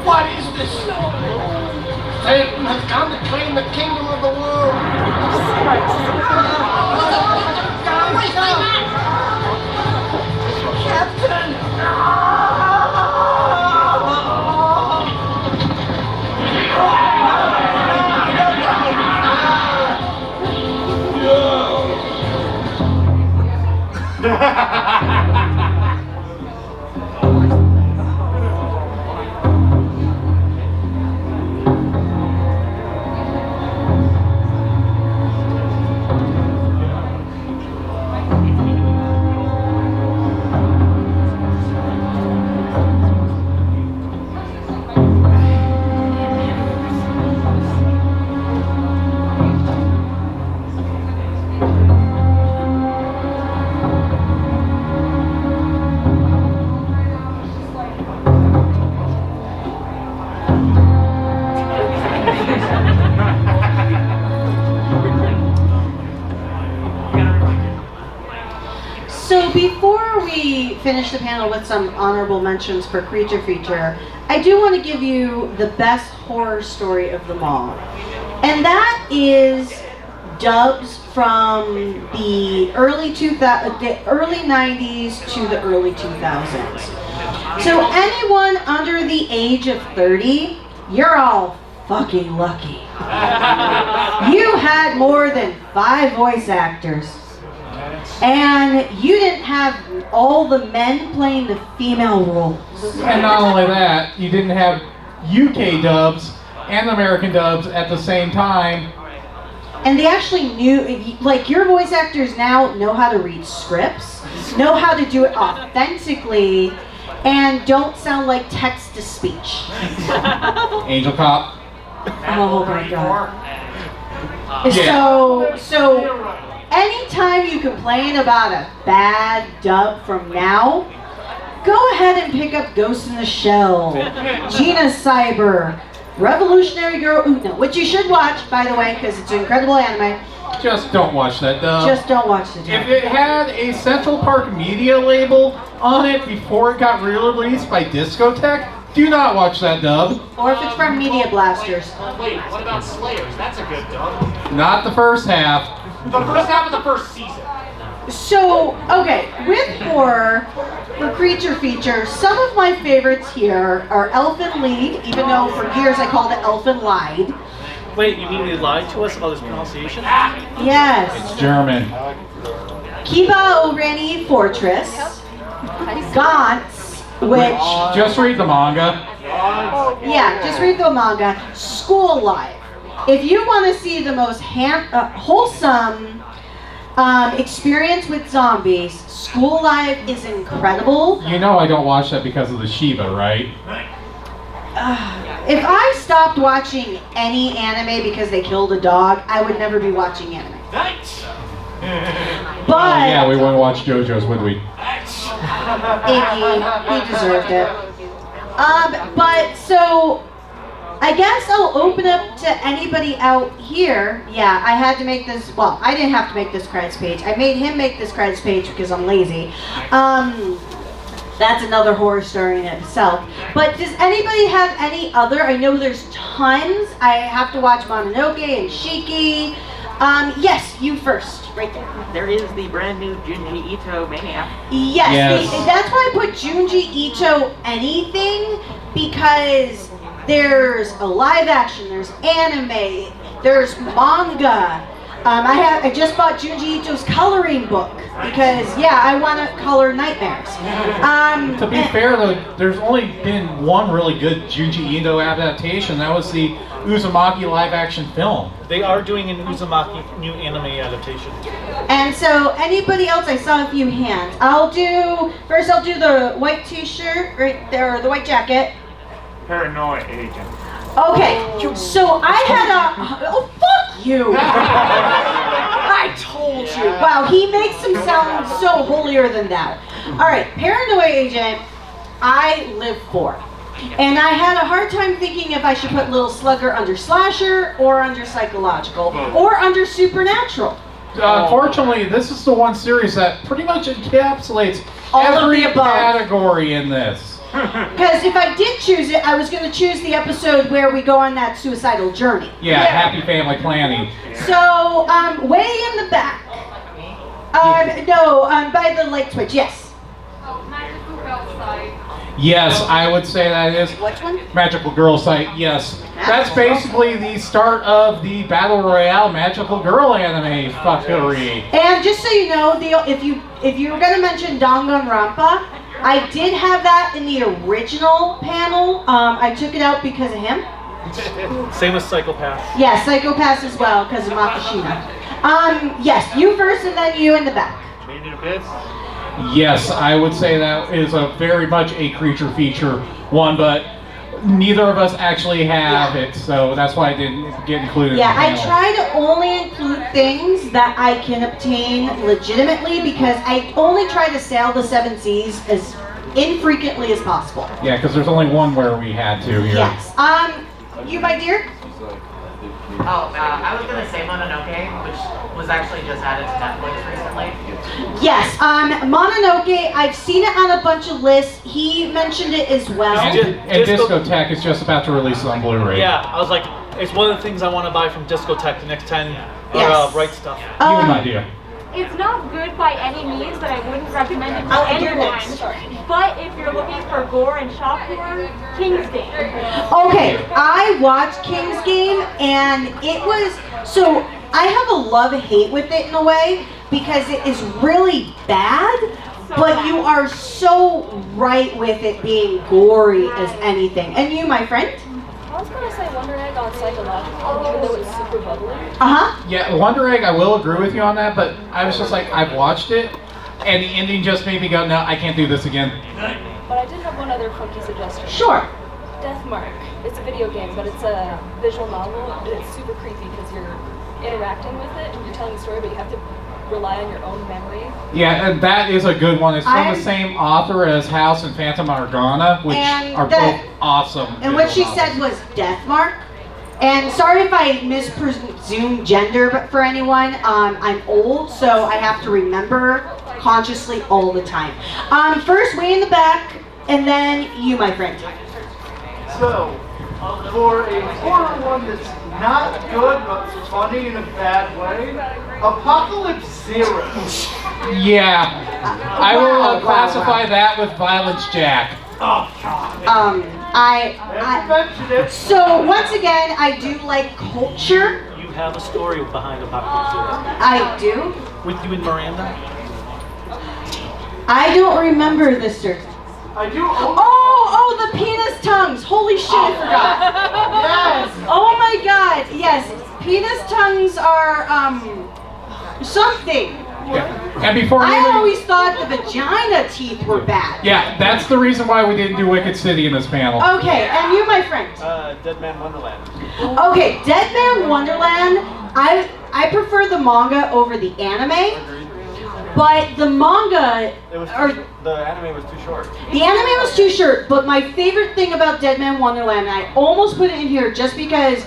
What is this? Satan has come to claim the kingdom of the world. Captain! So before we finish the panel with some honorable mentions for Creature Feature, I do want to give you the best horror story of them all. And that is dubs from the early 90s to the early 2000s. So anyone under the age of 30, you're all fucking lucky. You had more than 5 voice actors. And you didn't have all the men playing the female roles. And not only that, you didn't have UK dubs and American dubs at the same time. And they actually knew, like, your voice actors now know how to read scripts, know how to do it authentically, and don't sound like text to speech. Angel Cop. Oh my god. Yeah. So anytime you complain about a bad dub from now, go ahead and pick up Ghost in the Shell, Gina Cyber, Revolutionary Girl Uno, which you should watch, by the way, because it's an incredible anime. Just don't watch that dub. Just don't watch the dub. If it had a Central Park Media label on it before it got re-released by Discotech, do not watch that dub. Or if it's from Media Blasters. Wait, what about Slayers? That's a good dub. Not the first half. The first half of the first season. So, okay, with horror, for creature feature, some of my favorites here are Elfin Lied, even though for years I called it Elfin Lied. Wait, you mean they lied to us about his pronunciation? Yes. It's German. Kiba Oreni Fortress, Gantz, which... Just read the manga. Yeah, just read the manga. School Life. If you want to see the most wholesome experience with zombies, School Life is incredible. You know I don't watch that because of the Shiva, right? If I stopped watching any anime because they killed a dog, I would never be watching anime. But yeah, we wouldn't watch JoJo's, would we? he deserved it. But so I guess I'll open up to anybody out here. Yeah, I had to make this. Well, I didn't have to make this credits page. I made him make this credits page because I'm lazy. That's another horror story in itself. But does anybody have any other? I know there's tons. I have to watch Mononoke and Shiki. Yes, you first, right there. There is the brand new Junji Ito Maniac. Yes. That's why I put Junji Ito anything, because there's a live action, there's anime, there's manga. I just bought Junji Ito's coloring book because I want to color nightmares. To be fair though, there's only been one really good Junji Ito adaptation. That was the Uzumaki live action film. They are doing an Uzumaki new anime adaptation. And so anybody else, I saw a few hands. I'll do the white t-shirt right there, or the white jacket. Paranoid agent. Okay, so I had oh, fuck you! I told you. Wow, he makes him sound so holier than thou. Alright, Paranoid Agent, I live for. And I had a hard time thinking if I should put Little Slugger under Slasher, or under Psychological, or under Supernatural. Unfortunately, this is the one series that pretty much encapsulates All of every the above. category in this. Because if I did choose it, I was going to choose the episode where we go on that suicidal journey. Yeah, happy family planning. So, way in the back. No, by the light switch, yes. Yes, I would say that is. Which one? Magical Girl Site, yes. That's basically the start of the Battle Royale Magical Girl anime fuckery. And just so you know, if you were going to mention Danganronpa, I did have that in the original panel. I took it out because of him. Same as Psychopath. Yeah, Psychopath as well, because of Makishima. Yes, you first and then you in the back. Yes, I would say that is a very much a creature feature one, but neither of us actually have it, so that's why I didn't get included in the I panel. try to only include things that I can obtain legitimately, because I only try to sail the 7 seas as infrequently as possible. Yeah, because there's only one where we had to here. Yes. You, my dear? Oh, I was gonna say Mononoke, which was actually just added to Netflix recently. Yes, Mononoke, I've seen it on a bunch of lists. He mentioned it as well. And Discotheque is just about to release it on Blu-ray. Yeah, I was like, it's one of the things I want to buy from Discotheque the next 10 Yes. Rightstuf. You my dear. It's not good by any means, but I wouldn't recommend it to Oh, anyone. But if you're looking for gore and shock horror, King's Game. Okay, I watched King's Game, and it was, so I have a love-hate with it in a way, because it is really bad, but you are so right with it being gory as anything. And you, my friend? I was going to say Wonder Egg on Psychological, even though it's super bubbly. Yeah, Wonder Egg, I will agree with you on that, but I was just like, I've watched it, and the ending just made me go, no, I can't do this again. But I did have one other funky suggestion. Sure. Deathmark. It's a video game, but it's a visual novel, and it's super creepy because you're interacting with it, and you're telling the story, but you have to rely on your own memory. Yeah, and that is a good one. It's from the same author as House and Phantom Morgana, which are both awesome. And what she visual said was Deathmark. And sorry if I mispresume gender, but for anyone, I'm old, so I have to remember consciously all the time. First, way in the back, and then you, my friend. So, for a horror one that's not good but funny in a bad way, Apocalypse Zero. Yeah. I will classify that with Violence Jack. So once again, I do like culture. You have a story behind the popular series. I do. With you and Miranda? I don't remember this series. I do. Oh, the penis tongues. Holy shit, I forgot. Yes. Oh my god, yes. Penis tongues are, something. And before I we always thought the vagina teeth were bad. yeah, that's the reason why we didn't do Wicked City in this panel. Okay, and you, my friend. Dead Man Wonderland. Okay, Dead Man Wonderland, I prefer the manga over the anime. But the manga, The anime was too short. the anime was too short, but my favorite thing about Dead Man Wonderland, and I almost put it in here just because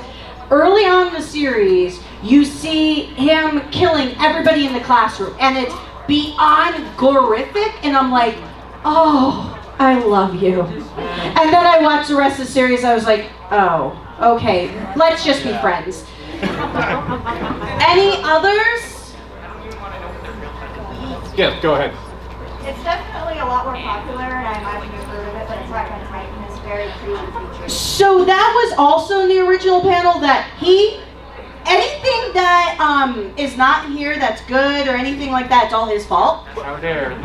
early on in the series, you see him killing everybody in the classroom, and it's beyond horrific, and I'm like, oh, I love you. And then I watched the rest of the series, I was like, oh, okay, let's just be friends. Any others? Yes, go ahead. It's definitely a lot more popular, and I imagine you've heard of it, but Attack on Titan is very creature featured. So that was also in the original panel that anything that is not in here that's good or anything like that, it's all his fault. How dare.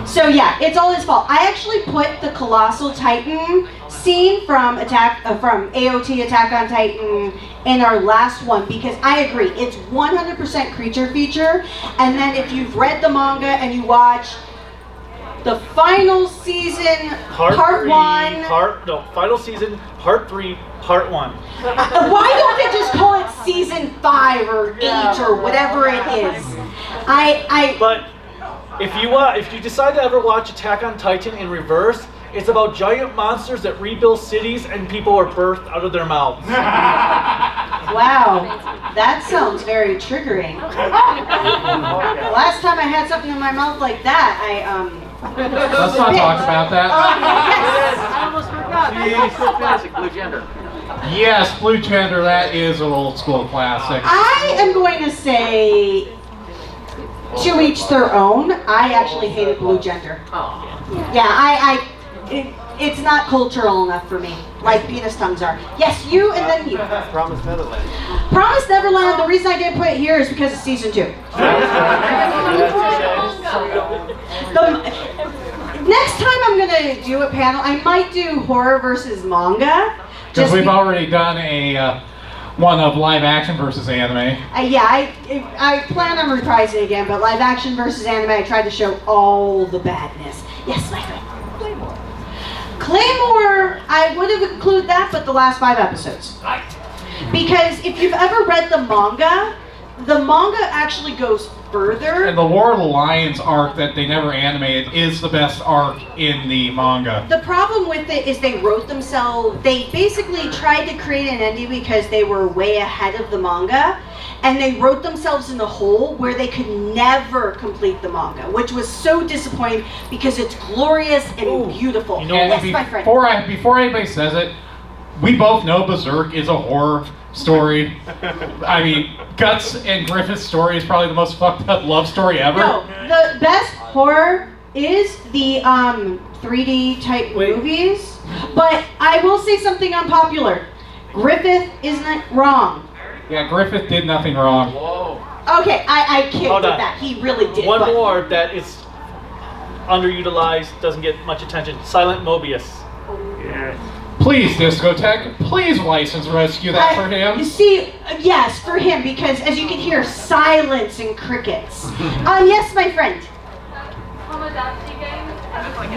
So yeah, it's all his fault. I actually put the Colossal Titan scene from AOT Attack on Titan in our last one because I agree, it's 100% creature feature. And then if you've read the manga and you watch the final season, part 1. Final season, part 3, part 1. Why don't they just call it season 5 or 8 or whatever it is? But if you decide to ever watch Attack on Titan in reverse, it's about giant monsters that rebuild cities and people are birthed out of their mouths. Wow, that sounds very triggering. Last time I had something in my mouth like that, Let's not talk about that. Yes. I almost forgot. So classic, Blue Gender. Yes, Blue Gender, that is an old school classic. I am going to say to each their own. I actually hated Blue Gender. Yeah, it's not cultural enough for me, like penis tongues are. Yes, you and then you. Promised Neverland. Promised Neverland, the reason I didn't put it here is because it's season 2. Next time I'm going to do a panel, I might do horror versus manga. Because we've already done a one of live action versus anime. Yeah, I plan on reprising again, but live action versus anime, I tried to show all the badness. Yes, my friend. Claymore, I would have included that, but the last 5 episodes. Because if you've ever read the manga actually goes further. And the War of the Lions arc that they never animated is the best arc in the manga. The problem with it is they basically tried to create an ending because they were way ahead of the manga, and they wrote themselves in a hole where they could never complete the manga, which was so disappointing because it's glorious and beautiful. Yes, my friend. Before anybody says it, we both know Berserk is a horror story. I mean, Guts and Griffith's story is probably the most fucked up love story ever. No, the best horror is the 3D type movies. But I will say something unpopular. Griffith isn't wrong. Yeah, Griffith did nothing wrong. Whoa. Okay, I can't with that. He really did. One more that is underutilized, doesn't get much attention. Silent Mobius. Yes. Please, Discotech, please license rescue that for him. You see, yes, for him, because as you can hear, silence and crickets. Yes, my friend.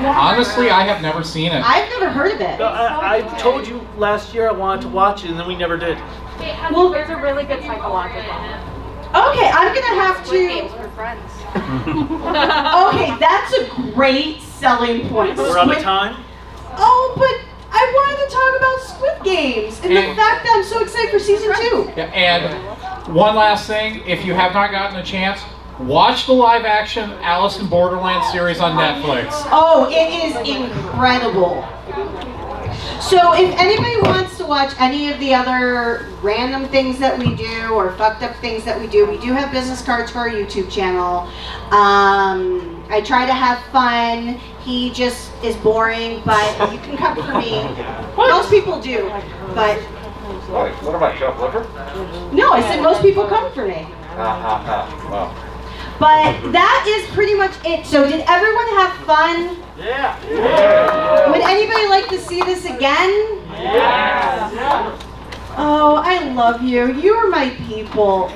Honestly, I have never seen it. I've never heard of it. No, I told you last year I wanted to watch it, and then we never did. Well, there's a really good psychological. Okay, I'm gonna have to. Games for friends. Okay, that's a great selling point. We're out of time. Oh, but I wanted to talk about Squid Games and the fact that I'm so excited for season 2. Yeah, and one last thing, if you have not gotten a chance, watch the live action Alice in Borderland series on Netflix. Oh, it is incredible. So if anybody wants to watch any of the other random things that we do or fucked up things that we do have business cards for our YouTube channel. I try to have fun. He just is boring, but you can come for me. Most people do, but... What about chopped liver? No, I said most people come for me. Well. But that is pretty much it. So did everyone have fun? Yeah. Would anybody like to see this again? Yeah. Oh, I love you. You are my people.